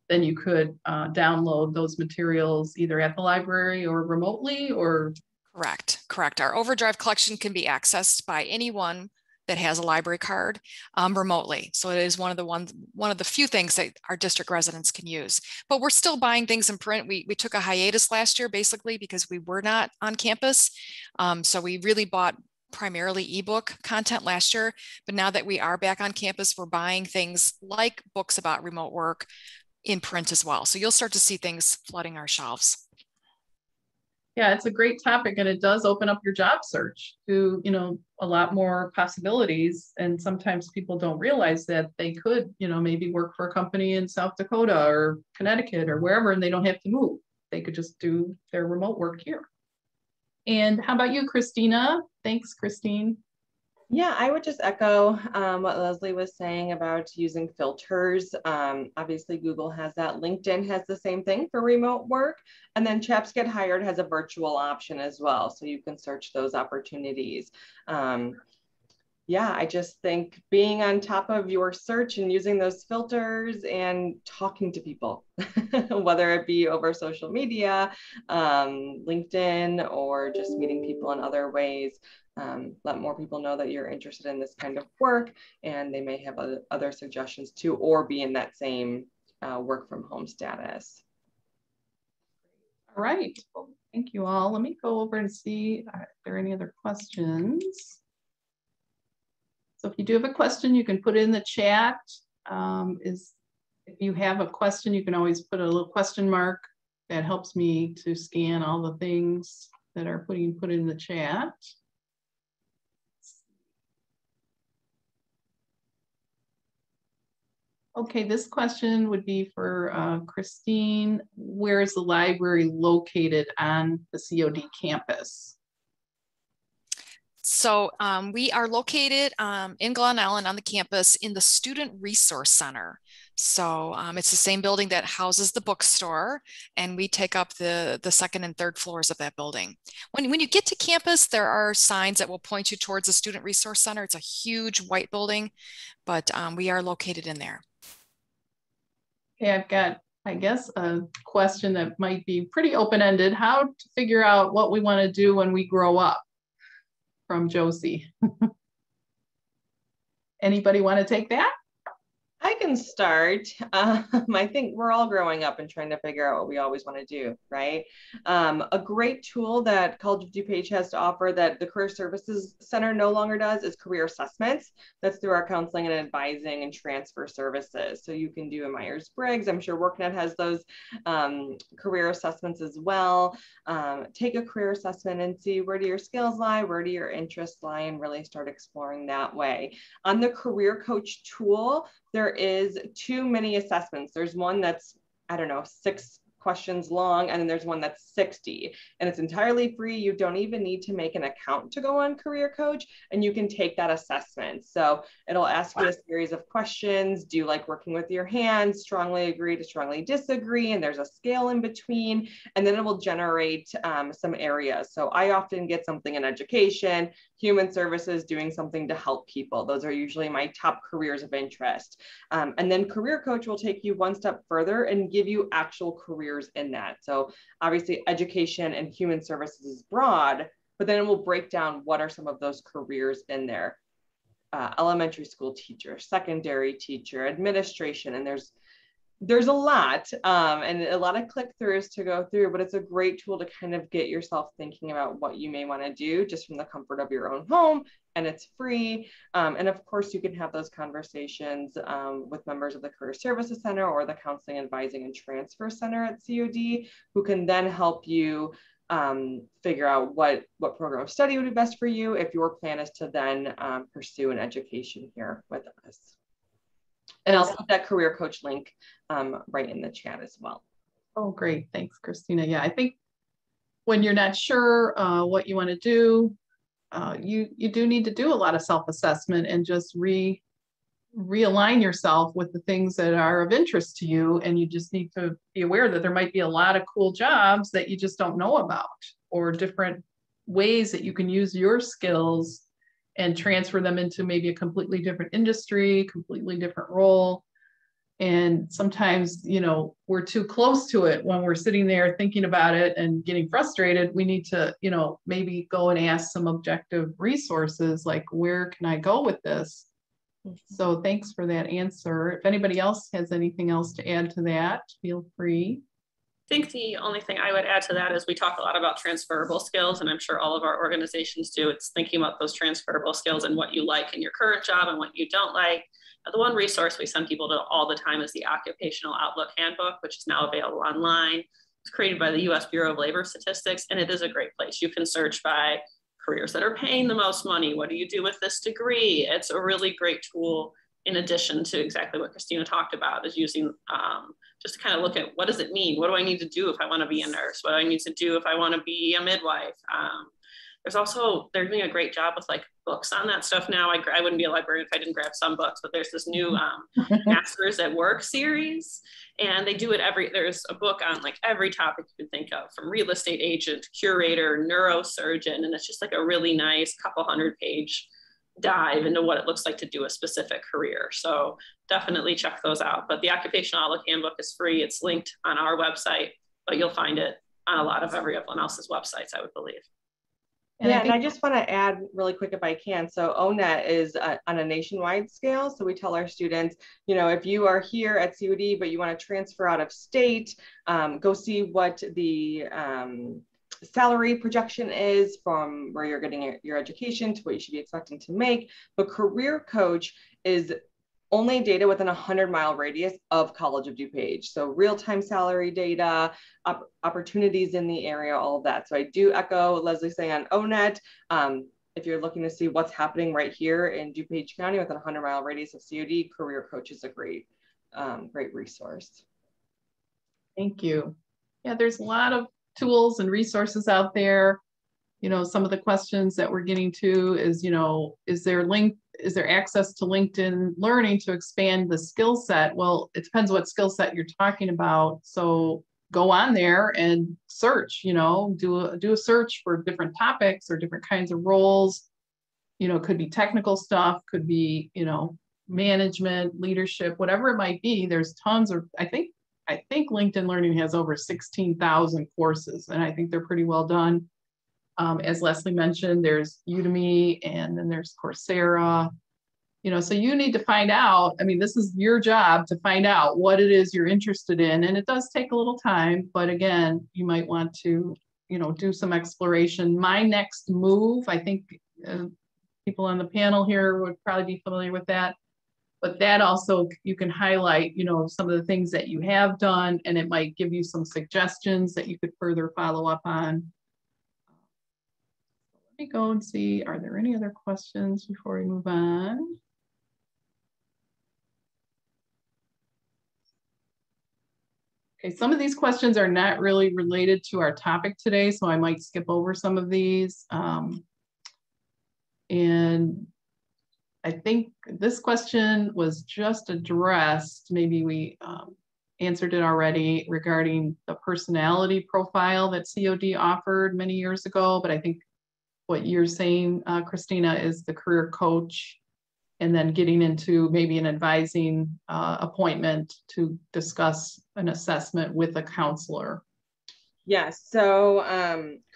then you could download those materials either at the library or remotely, or? Correct. Our Overdrive collection can be accessed by anyone that has a library card remotely. So it is one of the few things that our district residents can use. But we're still buying things in print. We took a hiatus last year, basically, because we were not on campus. So we really bought primarily ebook content last year. But now that we are back on campus, we're buying things like books about remote work in print as well. So you'll start to see things flooding our shelves. Yeah, it's a great topic, and it does open up your job search to, a lot more possibilities. And sometimes people don't realize that they could, maybe work for a company in South Dakota or Connecticut or wherever, and they don't have to move. They could just do their remote work here. And how about you, Christina? Thanks, Christine. Yeah, I would just echo what Lesley was saying about using filters. Obviously, Google has that. LinkedIn has the same thing for remote work. And then Chaps Get Hired has a virtual option as well. So you can search those opportunities. Yeah, I just think being on top of your search and using those filters and talking to people, whether it be over social media, LinkedIn, or just meeting people in other ways. Let more people know that you're interested in this kind of work, and they may have other suggestions too, or be in that same work from home status. All right, well, thank you all. Let me go over and see if there are any other questions. So if you do have a question, you can put it in the chat. If you have a question, you can always put a little question mark. That helps me to scan all the things that are put in the chat. Okay, this question would be for Christine. Where is the library located on the COD campus? So we are located in Glen Ellen on the campus in the Student Resource Center. So it's the same building that houses the bookstore, and we take up the second and third floors of that building. When you get to campus, there are signs that will point you towards the Student Resource Center. It's a huge white building, but we are located in there. Okay, I've got, I guess, a question that might be pretty open-ended. How to figure out what we want to do when we grow up, from Josie. Anybody want to take that? I can start. I think we're all growing up and trying to figure out what we always want to do, right? A great tool that College of DuPage has to offer that the Career Services Center no longer does is career assessments. That's through our counseling and advising and transfer services. So you can do a Myers-Briggs. I'm sure WorkNet has those career assessments as well. Take a career assessment and see, where do your skills lie? Where do your interests lie? And really start exploring that way. On the Career Coach tool, there is too many assessments. There's one that's, I don't know, 6 questions long, and then there's one that's 60, and it's entirely free. You don't even need to make an account to go on Career Coach, and you can take that assessment. So it'll ask you a series of questions. Do you like working with your hands? Strongly agree to strongly disagree, and there's a scale in between, and then it will generate some areas. So I often get something in education, human services, doing something to help people. Those are usually my top careers of interest. And then Career Coach will take you one step further and give you actual careers in that. So obviously education and human services is broad, but then it will break down what are some of those careers in there. Elementary school teacher, secondary teacher, administration, and there's a lot and a lot of click-throughs to go through, but it's a great tool to kind of get yourself thinking about what you may want to do just from the comfort of your own home, and it's free. And of course, you can have those conversations with members of the Career Services Center or the Counseling, Advising, and Transfer Center at COD, who can then help you figure out what program of study would be best for you if your plan is to then pursue an education here with us. And I'll put that Career Coach link right in the chat as well. Oh, great. Thanks, Christina. Yeah, I think when you're not sure what you want to do, you do need to do a lot of self-assessment and just realign yourself with the things that are of interest to you. And you just need to be aware that there might be a lot of cool jobs that you just don't know about, or different ways that you can use your skills and transfer them into maybe a completely different industry, completely different role. And sometimes, you know, we're too close to it when we're sitting there thinking about it and getting frustrated. We need to, you know, maybe go and ask some objective resources, like, where can I go with this? So thanks for that answer. If anybody else has anything else to add to that, feel free. I think the only thing I would add to that is we talk a lot about transferable skills, and I'm sure all of our organizations do. It's thinking about those transferable skills and what you like in your current job and what you don't like. The one resource we send people to all the time is the Occupational Outlook Handbook, which is now available online. It's created by the US Bureau of Labor Statistics, and it is a great place. You can search by careers that are paying the most money. What do you do with this degree? It's a really great tool, in addition to exactly what Christina talked about, is using just to kind of look at, what does it mean? What do I need to do if I want to be a nurse? What do I need to do if I want to be a midwife? They're doing a great job with like books on that stuff now. I wouldn't be a librarian if I didn't grab some books, but there's this new Masters at Work series, and they do it there's a book on like every topic you can think of, from real estate agent, curator, neurosurgeon, and it's just like a really nice couple 100-page dive into what it looks like to do a specific career. So definitely check those out. But the Occupational Outlook Handbook is free. It's linked on our website, but you'll find it on a lot of everyone else's websites, I would believe. And I just want to add really quick, if I can. So ONET is on a nationwide scale. So we tell our students, you know, if you are here at COD, but you want to transfer out of state, go see what the salary projection is from where you're getting your education to what you should be expecting to make. But Career Coach is only data within a 100-mile radius of College of DuPage. So real-time salary data, opportunities in the area, all of that. So I do echo Lesley saying on ONET. If you're looking to see what's happening right here in DuPage County within a 100-mile radius of COD, Career Coach is a great resource. Thank you. Yeah, there's a lot of tools and resources out there. You know, some of the questions that we're getting to is, you know, is there access to LinkedIn Learning to expand the skill set? Well, it depends what skill set you're talking about. So go on there and search, you know, do a search for different topics or different kinds of roles. You know, it could be technical stuff, could be, you know, management, leadership, whatever it might be. There's tons of, I think LinkedIn Learning has over 16,000 courses, and I think they're pretty well done. As Lesley mentioned, there's Udemy, and then there's Coursera. You know, so you need to find out, I mean, this is your job to find out what it is you're interested in. And it does take a little time, but again, you might want to, you know, do some exploration. My next move, I think people on the panel here would probably be familiar with that. But that also, you can highlight, you know, some of the things that you have done, and it might give you some suggestions that you could further follow up on. Let me go and see, are there any other questions before we move on? Okay, some of these questions are not really related to our topic today, so I might skip over some of these. And I think this question was just addressed, maybe we answered it already, regarding the personality profile that COD offered many years ago, but I think what you're saying, Christina, is the career coach, and then getting into maybe an advising appointment to discuss an assessment with a counselor. Yes, so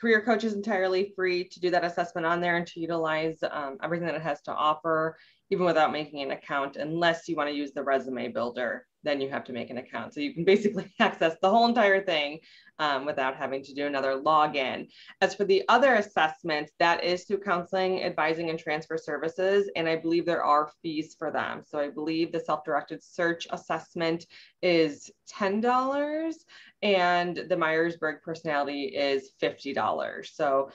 Career Coach is entirely free to do that assessment on there and to utilize everything that it has to offer, even without making an account, unless you want to use the resume builder, then you have to make an account. So you can basically access the whole entire thing without having to do another login. As for the other assessment, that is through counseling, advising, and transfer services, and I believe there are fees for them. So I believe the self-directed search assessment is $10, and the Myers-Briggs personality is $50. So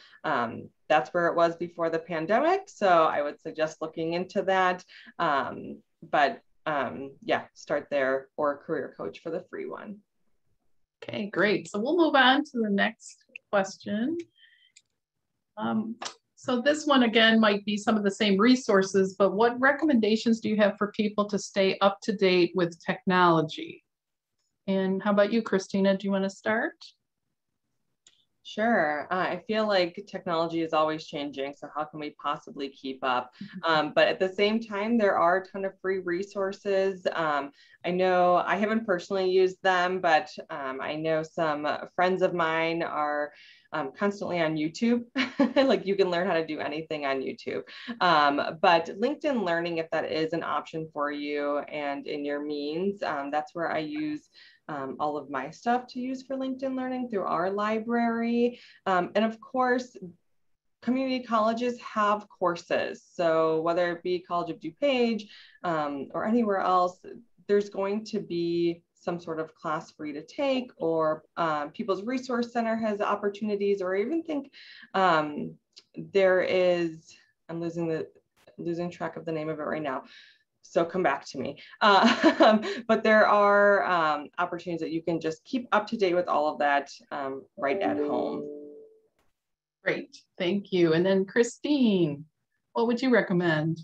that's where it was before the pandemic. So I would suggest looking into that. Yeah, start there, or Career Coach for the free one. Okay, great. So we'll move on to the next question. So this one again might be some of the same resources, but what recommendations do you have for people to stay up to date with technology? And how about you, Christina? Do you want to start? Sure. I feel like technology is always changing, so how can we possibly keep up? But at the same time, there are a ton of free resources. I know I haven't personally used them, but I know some friends of mine are constantly on YouTube. Like you can learn how to do anything on YouTube. But LinkedIn Learning, if that is an option for you and in your means, that's where I use all of my stuff to use for LinkedIn Learning through our library. And of course, community colleges have courses. So whether it be College of DuPage or anywhere else, there's going to be some sort of class for you to take, or People's Resource Center has opportunities, or I even think there is, I'm losing track of the name of it right now, so come back to me. But there are opportunities that you can just keep up to date with all of that right at home. Great, thank you. And then Christine, what would you recommend?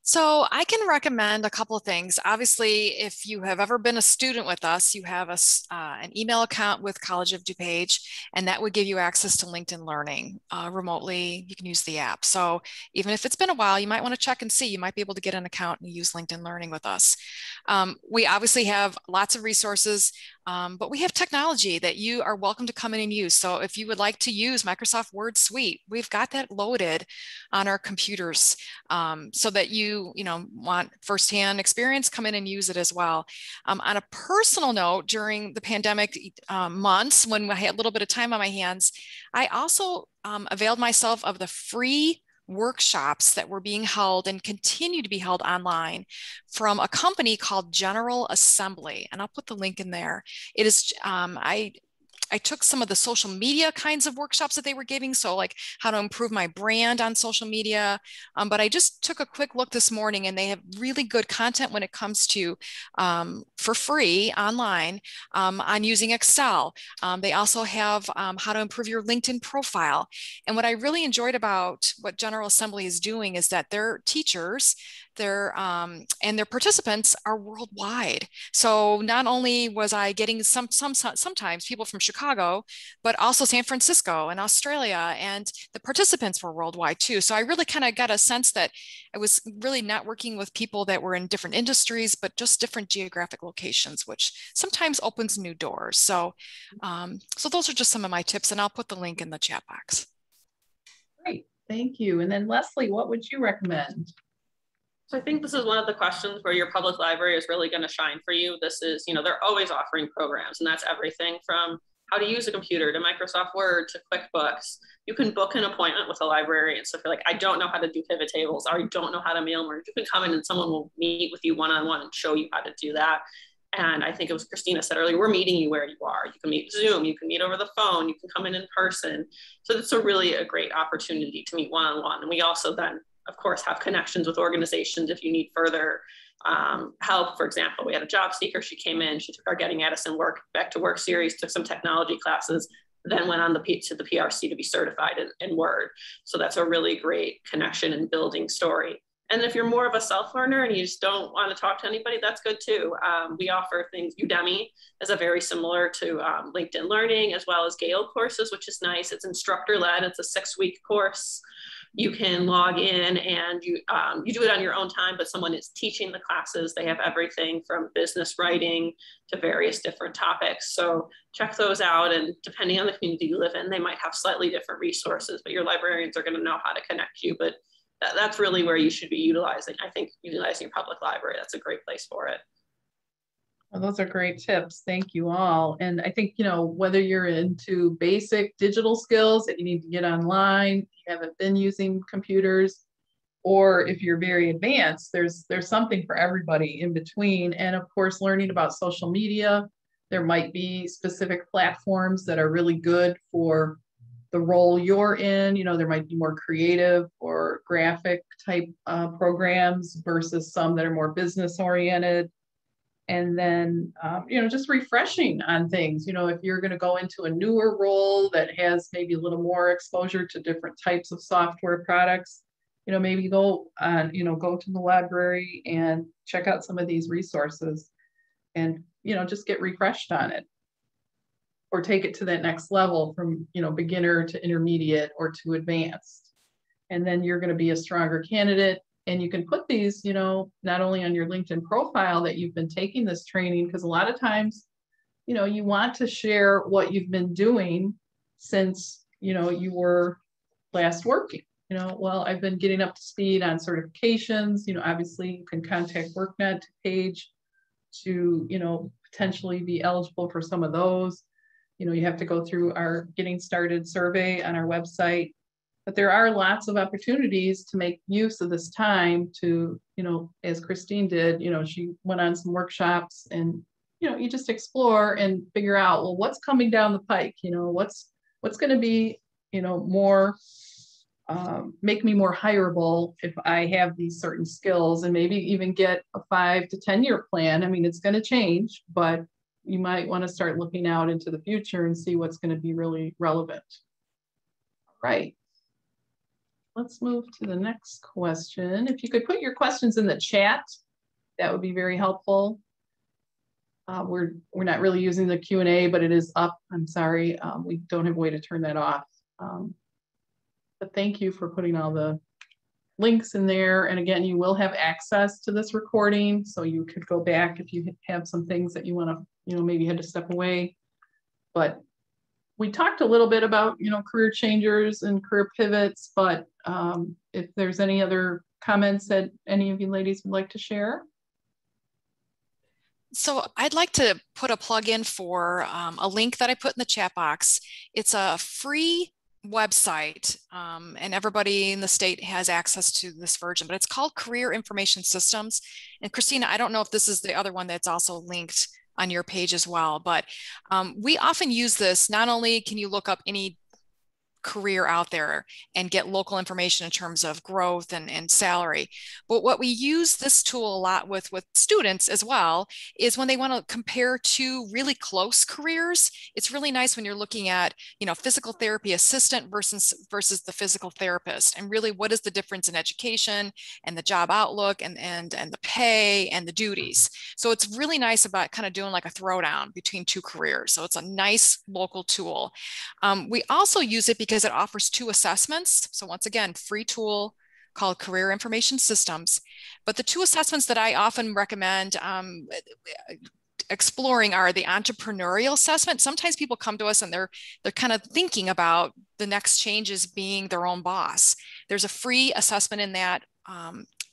So I can recommend a couple of things. Obviously, if you have ever been a student with us, you have an email account with College of DuPage, and that would give you access to LinkedIn Learning remotely. You can use the app. So even if it's been a while, you might want to check and see. You might be able to get an account and use LinkedIn Learning with us. We obviously have lots of resources, but we have technology that you are welcome to come in and use. So if you would like to use Microsoft Word Suite, we've got that loaded on our computers so that you want firsthand experience, come in and use it as well. On a personal note, during the pandemic months when I had a little bit of time on my hands, I also availed myself of the free workshops that were being held and continue to be held online from a company called General Assembly. And I'll put the link in there. It is, I took some of the social media kinds of workshops that they were giving. So like how to improve my brand on social media. But I just took a quick look this morning, and they have really good content when it comes to for free online on using Excel. They also have how to improve your LinkedIn profile. And what I really enjoyed about what General Assembly is doing is that their teachers, and their participants are worldwide. So not only was I getting sometimes people from Chicago, but also San Francisco and Australia, and the participants were worldwide too. So I really kind of got a sense that I was really networking with people that were in different industries, but just different geographic locations, which sometimes opens new doors. So, so those are just some of my tips, and I'll put the link in the chat box. Great, thank you. And then Lesley, what would you recommend? So I think this is one of the questions where your public library is really going to shine for you. This is, they're always offering programs, and that's everything from how to use a computer to Microsoft Word to QuickBooks. You can book an appointment with a librarian. So if you're like, I don't know how to do pivot tables, or I don't know how to mail merge, you can come in and someone will meet with you one-on-one and show you how to do that. And I think it was Christina said earlier, we're meeting you where you are. You can meet Zoom, you can meet over the phone, you can come in person. So it's really a great opportunity to meet one-on-one. And we also then, of course, have connections with organizations if you need further help. For example, we had a job seeker. She came in, she took our Getting Addison Back to Work series, took some technology classes, then went on to the PRC to be certified in Word. So that's a really great connection and building story. And if you're more of a self-learner and you just don't want to talk to anybody, that's good too. We offer things, Udemy is a very similar to LinkedIn Learning, as well as Gale courses, which is nice. It's instructor-led, it's a 6-week course. You can log in and you do it on your own time, but someone is teaching the classes. They have everything from business writing to various different topics. So check those out. And depending on the community you live in, they might have slightly different resources, but your librarians are going to know how to connect you. But that's really where you should be utilizing. I think utilizing your public library, that's a great place for it. Well, those are great tips. Thank you all. And I think, whether you're into basic digital skills that you need to get online, you haven't been using computers, or if you're very advanced, there's something for everybody in between. And of course, learning about social media, there might be specific platforms that are really good for the role you're in. There might be more creative or graphic type programs versus some that are more business oriented. And then, just refreshing on things. If you're going to go into a newer role that has maybe a little more exposure to different types of software products, maybe go to the library and check out some of these resources and, just get refreshed on it. or take it to that next level from, beginner to intermediate or to advanced. And then you're going to be a stronger candidate. And you can put these, not only on your LinkedIn profile that you've been taking this training, because a lot of times, you want to share what you've been doing since, you were last working. Well, I've been getting up to speed on certifications. Obviously you can contact workNet page to, potentially be eligible for some of those. You have to go through our Getting Started survey on our website. But there are lots of opportunities to make use of this time to, as Christine did, she went on some workshops and, you just explore and figure out, well, what's coming down the pike, what's going to be, more, make me more hireable if I have these certain skills, and maybe even get a 5 to 10 year plan. I mean, it's going to change, but you might want to start looking out into the future and see what's going to be really relevant. Right. Let's move to the next question. If you could put your questions in the chat, that would be very helpful. We're not really using the Q&A, but it is up. I'm sorry, we don't have a way to turn that off. But thank you for putting all the links in there. And again, you will have access to this recording, so you could go back if you have some things that you want to, maybe had to step away. But we talked a little bit about, career changers and career pivots, but if there's any other comments that any of you ladies would like to share. So I'd like to put a plug in for a link that I put in the chat box. It's a free website, and everybody in the state has access to this version, but it's called Career Information Systems. And Christina, I don't know if this is the other one that's also linked on your page as well, but we often use this. Not only can you look up any career out there and get local information in terms of growth and salary, but what we use this tool a lot with students as well is when they want to compare two really close careers. It's really nice when you're looking at, physical therapy assistant versus the physical therapist, and really what is the difference in education and the job outlook and the pay and the duties. So it's really nice about kind of doing like a throwdown between two careers. So it's a nice local tool. We also use it because it offers 2 assessments. So once again, free tool called Career Information Systems. But the 2 assessments that I often recommend exploring are the entrepreneurial assessment. Sometimes people come to us and they're kind of thinking about the next changes being their own boss. There's a free assessment in that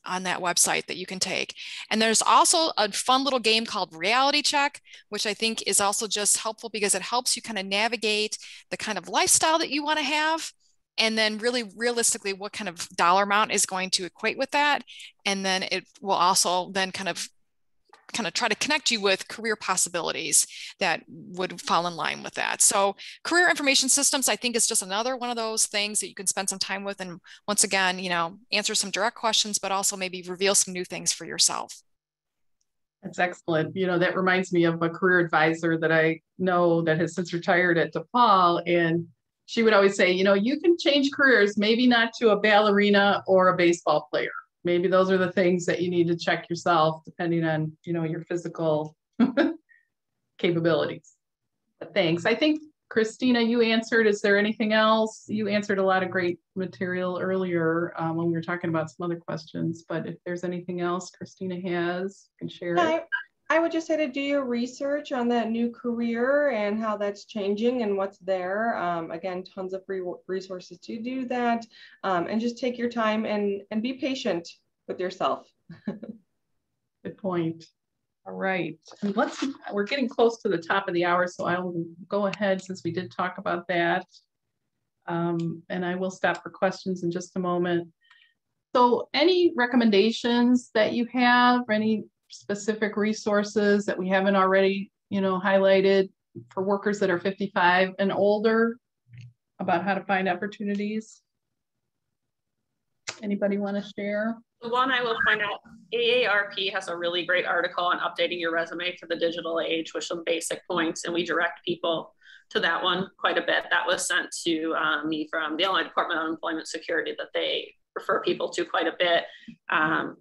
on that website that you can take. And there's also a fun little game called Reality Check, which I think is also just helpful because it helps you kind of navigate the kind of lifestyle that you want to have, and then really realistically what kind of dollar amount is going to equate with that. And then it will also then kind of try to connect you with career possibilities that would fall in line with that. So Career Information Systems, I think, is just another one of those things that you can spend some time with. And once again, answer some direct questions, but also maybe reveal some new things for yourself. That's excellent. That reminds me of a career advisor that I know that has since retired at DePaul. And she would always say, you can change careers, maybe not to a ballerina or a baseball player. Maybe those are the things that you need to check yourself, depending on, your physical capabilities. But thanks. I think, Christina, you answered. Is there anything else? You answered a lot of great material earlier when we were talking about some other questions. But if there's anything else Christina has, you can share it. I would just say to do your research on that new career and how that's changing and what's there. Again, tons of free resources to do that, and just take your time and be patient with yourself. Good point. All right, and we're getting close to the top of the hour, so I will go ahead since we did talk about that. And I will stop for questions in just a moment. So any recommendations that you have, or any specific resources that we haven't already, highlighted for workers that are 55 and older about how to find opportunities? Anybody want to share? The one I will point out, AARP has a really great article on updating your resume for the digital age with some basic points, and we direct people to that one quite a bit. That was sent to me from the Illinois Department of Employment Security that they refer people to quite a bit.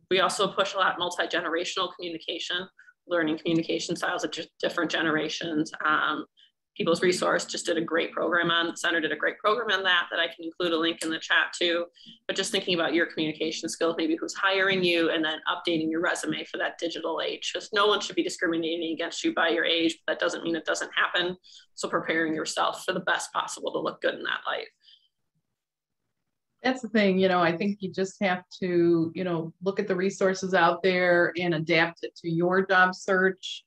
We also push a lot multi-generational communication, learning communication styles of different generations. People's Resource just did a great program on, the center did a great program on that I can include a link in the chat too. But just thinking about your communication skills, maybe who's hiring you, and then updating your resume for that digital age. Because no one should be discriminating against you by your age, but that doesn't mean it doesn't happen. So preparing yourself for the best possible to look good in that light. That's the thing, you know, I think you just have to, you know, look at the resources out there and adapt it to your job search.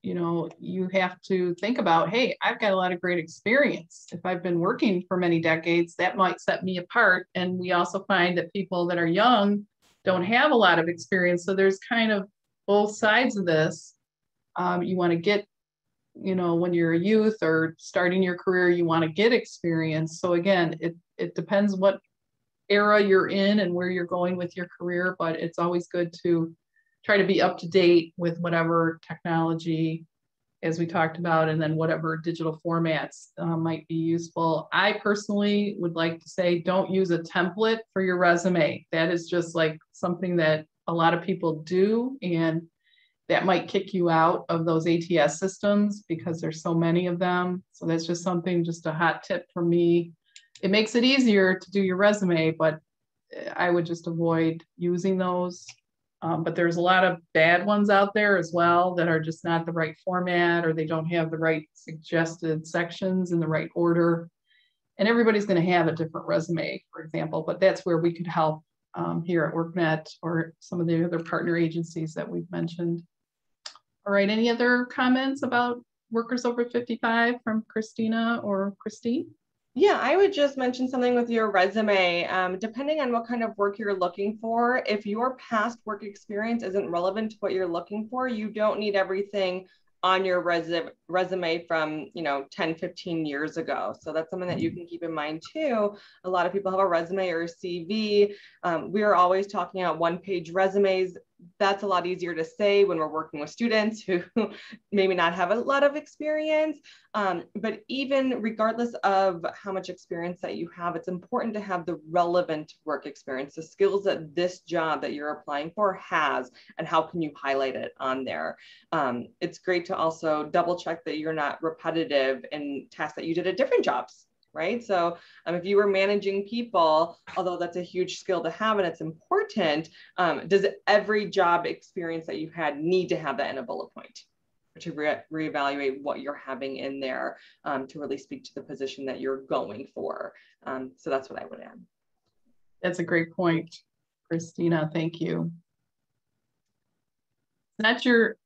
You know, you have to think about, hey, I've got a lot of great experience. If I've been working for many decades, that might set me apart. And we also find that people that are young don't have a lot of experience. So there's kind of both sides of this. You want to get, you know, when you're a youth or starting your career, you want to get experience. So again, it depends what era you're in and where you're going with your career, but it's always good to try to be up to date with whatever technology, as we talked about, and then whatever digital formats might be useful. I personally would like to say, don't use a template for your resume. That is just like something that a lot of people do, and that might kick you out of those ATS systems because there's so many of them. So that's just something, just a hot tip for me. It makes it easier to do your resume, but I would just avoid using those. But there's a lot of bad ones out there as well that are just not the right format, or they don't have the right suggested sections in the right order. And everybody's going to have a different resume, for example, but that's where we could help here at WorkNet or some of the other partner agencies that we've mentioned. All right, any other comments about workers over 55 from Christina or Christine? Yeah, I would just mention something with your resume. Depending on what kind of work you're looking for, if your past work experience isn't relevant to what you're looking for, you don't need everything on your resume from, you know, 10, 15 years ago. So that's something that you can keep in mind too. A lot of people have a resume or a CV. We are always talking about one-page resumes. That's a lot easier to say when we're working with students who maybe not have a lot of experience. But even regardless of how much experience that you have, it's important to have the relevant work experience, the skills that this job that you're applying for has, and how can you highlight it on there. It's great to also double check that you're not repetitive in tasks that you did at different jobs. Right? So if you were managing people, although that's a huge skill to have and it's important, does every job experience that you had need to have that in a bullet point to reevaluate what you're having in there to really speak to the position that you're going for? So that's what I would add. That's a great point, Christina. Thank you. It's not your,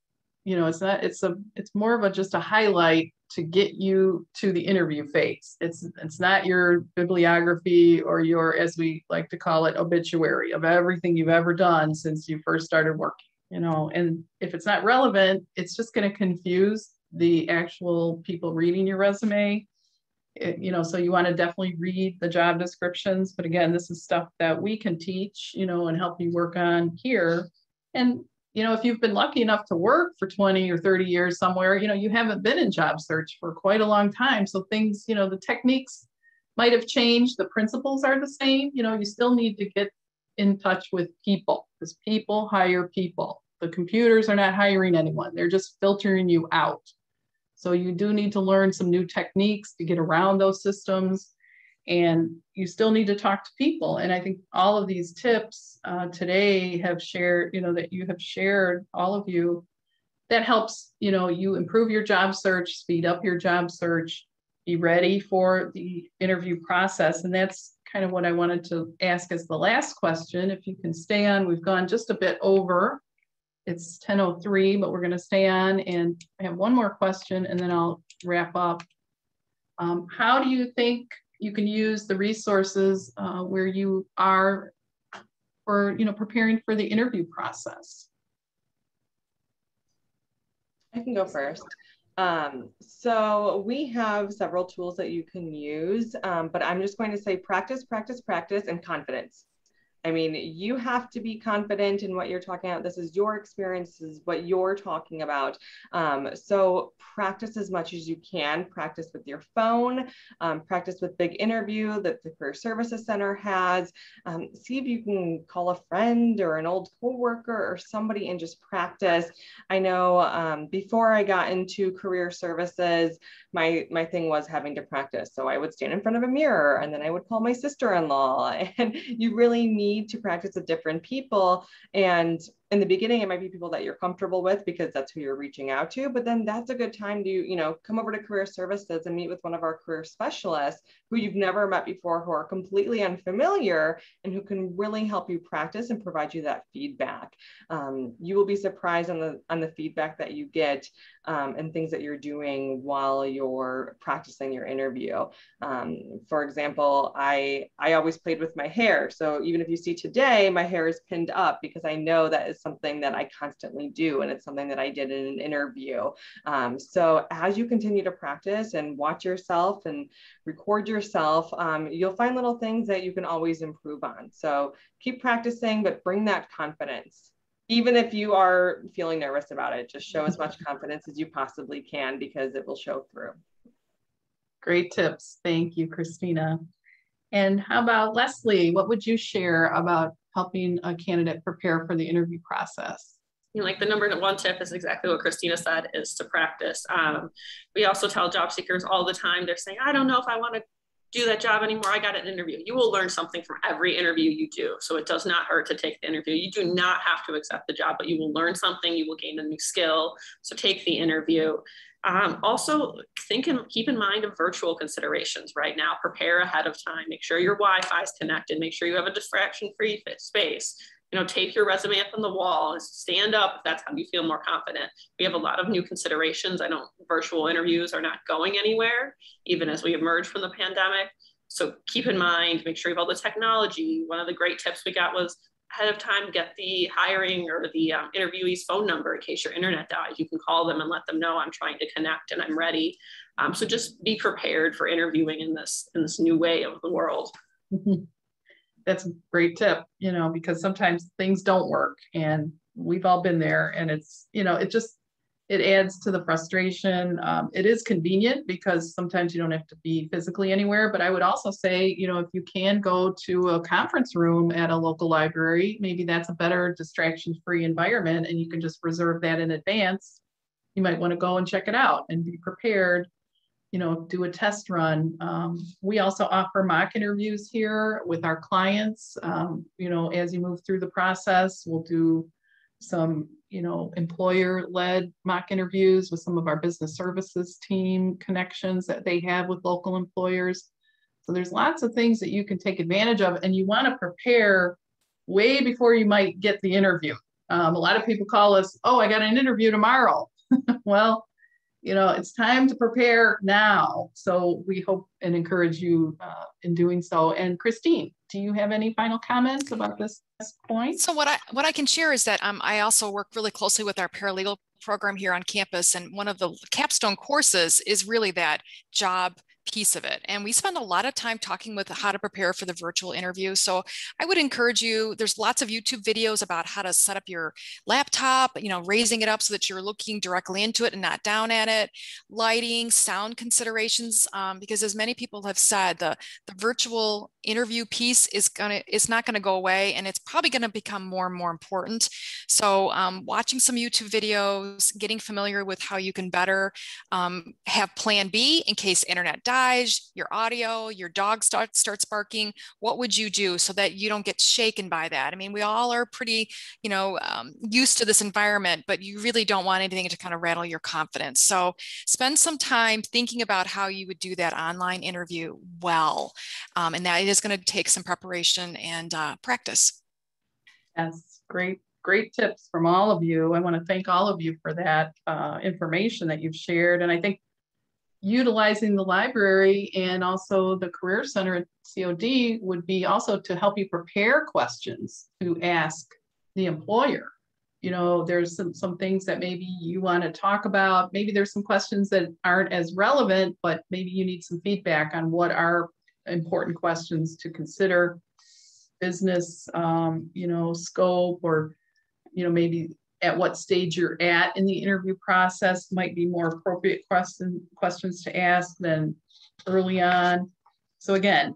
you know, it's more of just a highlight to get you to the interview phase. It's not your bibliography or your, as we like to call it, obituary of everything you've ever done since you first started working, you know. And if it's not relevant, it's just going to confuse the actual people reading your resume. You know, so you want to definitely read the job descriptions. But again, this is stuff that we can teach, you know, and help you work on here. And you know, if you've been lucky enough to work for 20 or 30 years somewhere, you know, you haven't been in job search for quite a long time. So things, you know, the techniques might have changed. The principles are the same. You know, you still need to get in touch with people because people hire people. The computers are not hiring anyone. They're just filtering you out. So you do need to learn some new techniques to get around those systems. And you still need to talk to people. And I think all of these tips today have shared, you know, that you have shared, all of you, that helps, you know, you improve your job search, speed up your job search, be ready for the interview process. And that's kind of what I wanted to ask as the last question. If you can stay on, we've gone just a bit over. It's 10:03, but we're going to stay on. And I have one more question and then I'll wrap up. How do you think you can use the resources where you are for, you know, preparing for the interview process? I can go first. So we have several tools that you can use, but I'm just going to say practice, practice, practice, and confidence. I mean, you have to be confident in what you're talking about. This is your experience, this is what you're talking about. So practice as much as you can. Practice with your phone, practice with Big Interview that the Career Services Center has. See if you can call a friend or an old coworker or somebody and just practice. I know before I got into career services, my thing was having to practice. So I would stand in front of a mirror and then I would call my sister-in-law, and you really need to practice with different people. And in the beginning, it might be people that you're comfortable with because that's who you're reaching out to, but then that's a good time to, you know, come over to career services and meet with one of our career specialists who you've never met before, who are completely unfamiliar and who can really help you practice and provide you that feedback. You will be surprised on the feedback that you get and things that you're doing while you're practicing your interview. For example, I always played with my hair. So even if you see today, my hair is pinned up because I know that is something that I constantly do. And it's something that I did in an interview. So as you continue to practice and watch yourself and record yourself, you'll find little things that you can always improve on. So keep practicing, but bring that confidence. Even if you are feeling nervous about it, just show as much confidence as you possibly can because it will show through. Great tips. Thank you, Christina. And how about Lesley? What would you share about helping a candidate prepare for the interview process? You know, like the number one tip is exactly what Christina said, is to practice. We also tell job seekers all the time, they're saying, I don't know if I want to do that job anymore. I got an interview. You will learn something from every interview you do. So it does not hurt to take the interview. You do not have to accept the job, but you will learn something. You will gain a new skill. So take the interview. Also think and keep in mind of virtual considerations right now. Prepare ahead of time. Make sure your Wi-Fi is connected. Make sure you have a distraction-free space. You know, tape your resume up on the wall and stand up if that's how you feel more confident. We have a lot of new considerations. Virtual interviews are not going anywhere, even as we emerge from the pandemic. So keep in mind, make sure you have all the technology. One of the great tips we got was ahead of time, get the hiring or the interviewee's phone number in case your internet dies. You can call them and let them know I'm trying to connect and I'm ready. So just be prepared for interviewing in this new way of the world. That's a great tip, you know, because sometimes things don't work and we've all been there, and it's, you know, it adds to the frustration. It is convenient because sometimes you don't have to be physically anywhere, but I would also say, you know, if you can go to a conference room at a local library, maybe that's a better distraction-free environment and you can just reserve that in advance. You might want to go and check it out and be prepared. You know, do a test run. We also offer mock interviews here with our clients. You know, as you move through the process, we'll do some, you know, employer-led mock interviews with some of our business services team connections that they have with local employers. So there's lots of things that you can take advantage of, and you want to prepare way before you might get the interview. A lot of people call us, oh, I got an interview tomorrow. Well, you know, it's time to prepare now. So we hope and encourage you in doing so. And Christine, do you have any final comments about this point? So what I can share is that I also work really closely with our paralegal program here on campus. And one of the capstone courses is really that job piece of it. And we spend a lot of time talking with how to prepare for the virtual interview. So I would encourage you, there's lots of YouTube videos about how to set up your laptop, you know, raising it up so that you're looking directly into it and not down at it, lighting, sound considerations, because as many people have said, the virtual interview piece is not going to go away, and it's probably going to become more and more important. So watching some YouTube videos, getting familiar with how you can better have plan B in case internet dies, your audio, your dog starts barking. What would you do so that you don't get shaken by that? I mean, we all are pretty, you know, used to this environment, but you really don't want anything to kind of rattle your confidence. So spend some time thinking about how you would do that online interview well. And that is going to take some preparation and practice. Yes, great tips from all of you. I want to thank all of you for that information that you've shared. And I think utilizing the library and also the Career Center at COD would be also to help you prepare questions to ask the employer. You know, there's some things that maybe you want to talk about. Maybe there's some questions that aren't as relevant, but maybe you need some feedback on what are important questions to consider. Business, you know, scope, or, you know, maybe at what stage you're at in the interview process might be more appropriate questions to ask than early on. So again,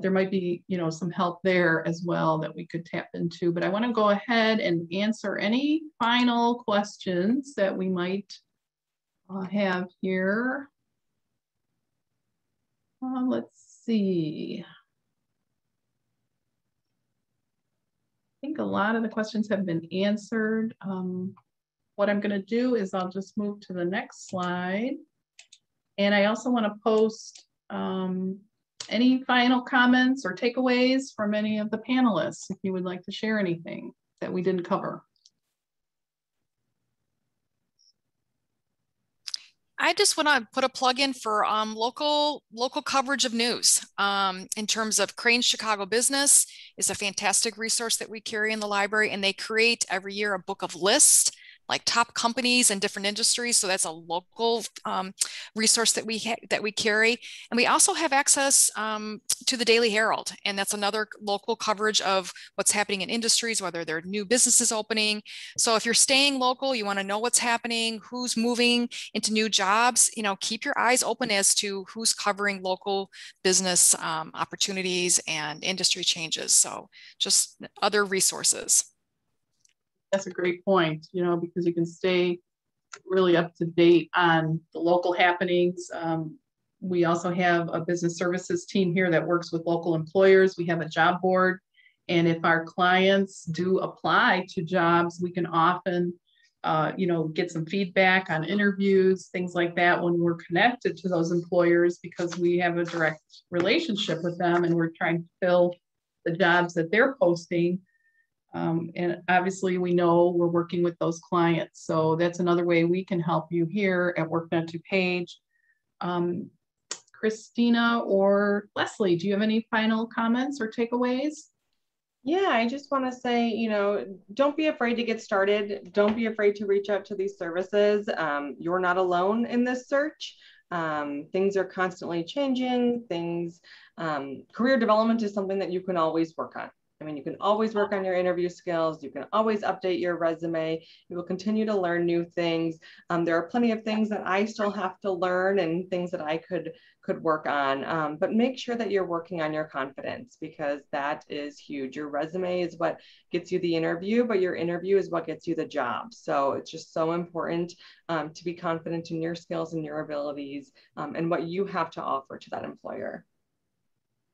there might be, you know, some help there as well that we could tap into, but I want to go ahead and answer any final questions that we might have here. Let's see. I think a lot of the questions have been answered. What I'm going to do is I'll just move to the next slide. And I also want to post any final comments or takeaways from any of the panelists, if you would like to share anything that we didn't cover. I just want to put a plug in for local coverage of news. In terms of Crane's Chicago Business is a fantastic resource that we carry in the library, and they create every year a book of lists, like top companies in different industries. So that's a local resource that we carry. And we also have access to the Daily Herald. And that's another local coverage of what's happening in industries, whether there are new businesses opening. So if you're staying local, you want to know what's happening, who's moving into new jobs, keep your eyes open as to who's covering local business opportunities and industry changes. So just other resources. That's a great point, because you can stay really up to date on the local happenings. We also have a business services team here that works with local employers. We have a job board. And if our clients do apply to jobs, we can often, get some feedback on interviews, things like that when we're connected to those employers, because we have a direct relationship with them and we're trying to fill the jobs that they're posting. And obviously we know we're working with those clients. So that's another way we can help you here at workNet DuPage. Christina or Lesley, do you have any final comments or takeaways? Yeah, I just want to say, don't be afraid to get started. Don't be afraid to reach out to these services. You're not alone in this search. Things are constantly changing. Career development is something that you can always work on. You can always work on your interview skills. You can always update your resume. You will continue to learn new things. There are plenty of things that I still have to learn and things that I could work on. But make sure that you're working on your confidence, because that is huge. Your resume is what gets you the interview, but your interview is what gets you the job. So it's just so important to be confident in your skills and your abilities and what you have to offer to that employer.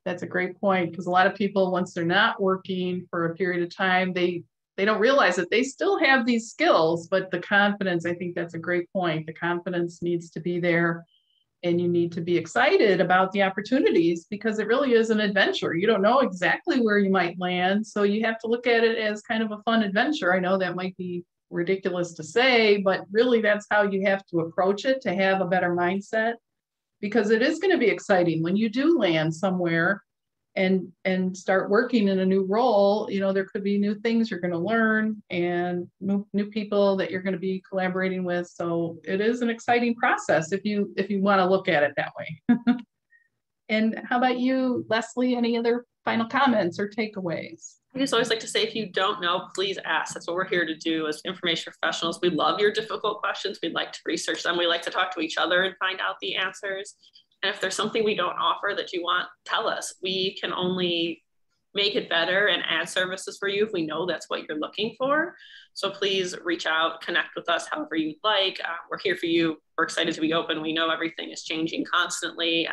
That's a great point, because a lot of people, once they're not working for a period of time, they don't realize that they still have these skills, but the confidence, I think that's a great point. The confidence needs to be there, and you need to be excited about the opportunities, because it really is an adventure. You don't know exactly where you might land, so you have to look at it as kind of a fun adventure. I know that might be ridiculous to say, but really that's how you have to approach it, to have a better mindset. Because it is going to be exciting when you do land somewhere and start working in a new role. There could be new things you're going to learn and new people that you're going to be collaborating with. So it is an exciting process if you want to look at it that way. And how about you, Lesley? Any other final comments or takeaways? I just always like to say, if you don't know, please ask. That's what we're here to do as information professionals. We love your difficult questions. We'd like to research them. We like to talk to each other and find out the answers. And if there's something we don't offer that you want, tell us. We can only make it better and add services for you if we know that's what you're looking for. So please reach out, connect with us however you'd like. We're here for you. We're excited to be open. We know everything is changing constantly.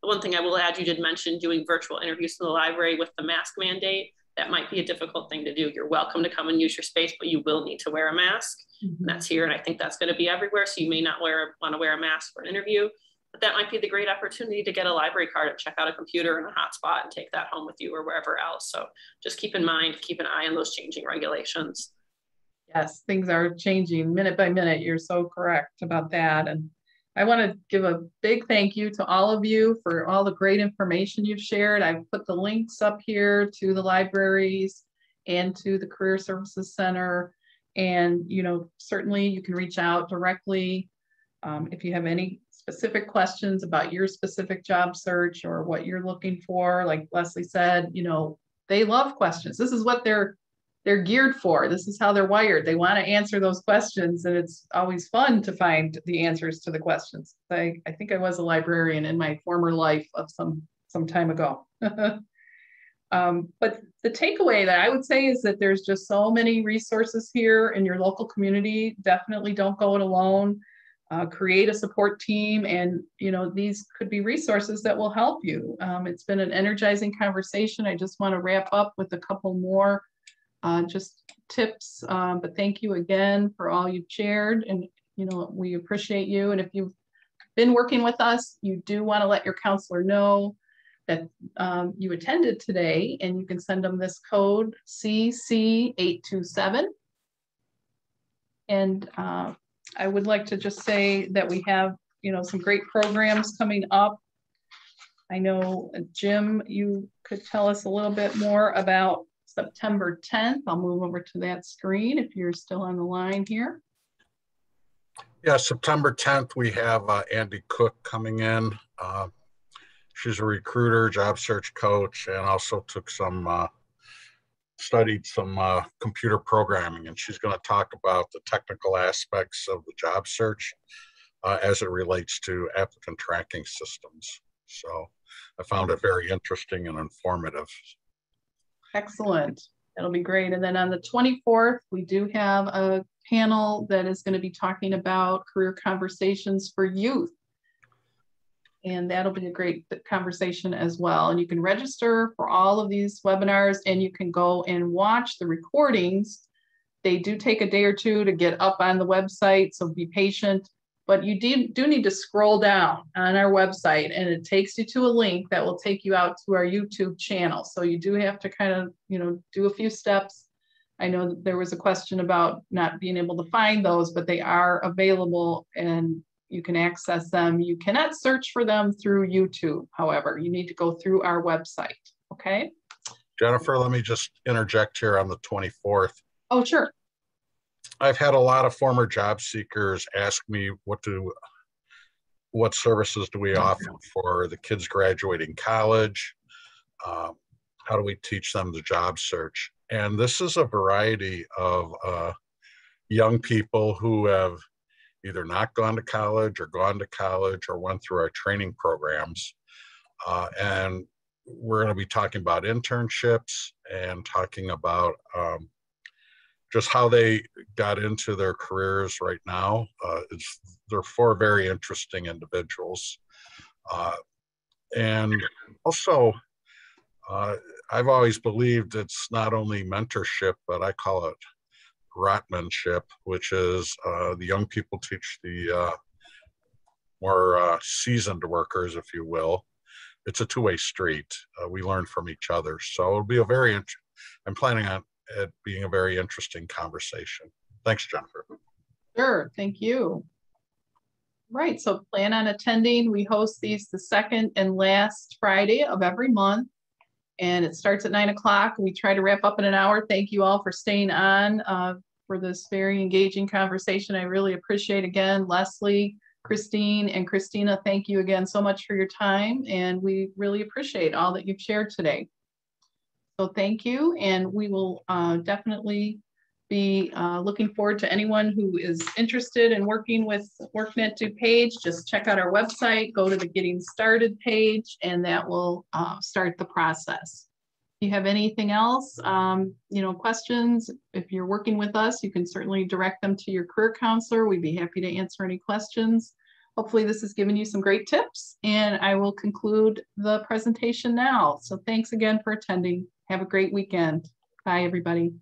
The one thing I will add, you did mention doing virtual interviews in the library with the mask mandate. That might be a difficult thing to do. You're welcome to come and use your space, but you will need to wear a mask. Mm-hmm. And that's here, and I think that's going to be everywhere. So you may not want to wear a mask for an interview, but that might be the great opportunity to get a library card and check out a computer and a hotspot and take that home with you or wherever else. So just keep in mind, keep an eye on those changing regulations. Yes, things are changing minute by minute. You're so correct about that. And I want to give a big thank you to all of you for all the great information you've shared. I've put the links up here to the libraries and to the Career Services Center. And, certainly you can reach out directly if you have any specific questions about your specific job search or what you're looking for. Like Lesley said, they love questions. This is what they're geared for. This is how they're wired. They want to answer those questions, and it's always fun to find the answers to the questions. I think I was a librarian in my former life of some time ago. But the takeaway that I would say is that there's just so many resources here in your local community. Definitely don't go it alone. create a support team, and these could be resources that will help you. It's been an energizing conversation. I just want to wrap up with a couple more just tips, but thank you again for all you've shared, and we appreciate you. And if you've been working with us, you do want to let your counselor know that you attended today, and you can send them this code CC827. And I would like to just say that we have, some great programs coming up. I know, Jim, you could tell us a little bit more about September 10th. I'll move over to that screen if you're still on the line here. Yeah, September 10th, we have Andy Cook coming in. She's a recruiter, job search coach, and also took studied some computer programming, and she's going to talk about the technical aspects of the job search as it relates to applicant tracking systems. So I found it very interesting and informative. Excellent. That'll be great. And then on the 24th, we do have a panel that is going to be talking about career conversations for youth. And that'll be a great conversation as well. And you can register for all of these webinars, and you can go and watch the recordings. They do take a day or two to get up on the website, so be patient. But you do need to scroll down on our website, and it takes you to a link that will take you out to our YouTube channel. So you do have to kind of, do a few steps. I know that there was a question about not being able to find those, but they are available and you can access them. You cannot search for them through YouTube, however. You need to go through our website, okay? Jennifer, let me just interject here on the 24th. Oh, sure. I've had a lot of former job seekers ask me what services do we offer for the kids graduating college? How do we teach them the job search? And this is a variety of young people who have either not gone to college or gone to college or went through our training programs. And we're going to be talking about internships and talking about just how they got into their careers right now. They're four very interesting individuals. And also, I've always believed it's not only mentorship, but I call it rotmanship, which is the young people teach the more seasoned workers, if you will. It's a two-way street. We learn from each other. So it'll be I'm planning on it being a very interesting conversation. Thanks, Jennifer. Sure, thank you. Right, so plan on attending. We host these the second and last Friday of every month, and it starts at 9 o'clock. We try to wrap up in an hour. Thank you all for staying on for this very engaging conversation. I really appreciate, again, Lesley, Christine, and Christina. Thank you again so much for your time, and we really appreciate all that you've shared today. So thank you, and we will definitely be looking forward to anyone who is interested in working with workNet DuPage. Just check out our website, go to the Getting Started page, and that will start the process. If you have anything else, questions, if you're working with us, you can certainly direct them to your career counselor. We'd be happy to answer any questions. Hopefully this has given you some great tips, and I will conclude the presentation now. So thanks again for attending. Have a great weekend. Bye, everybody.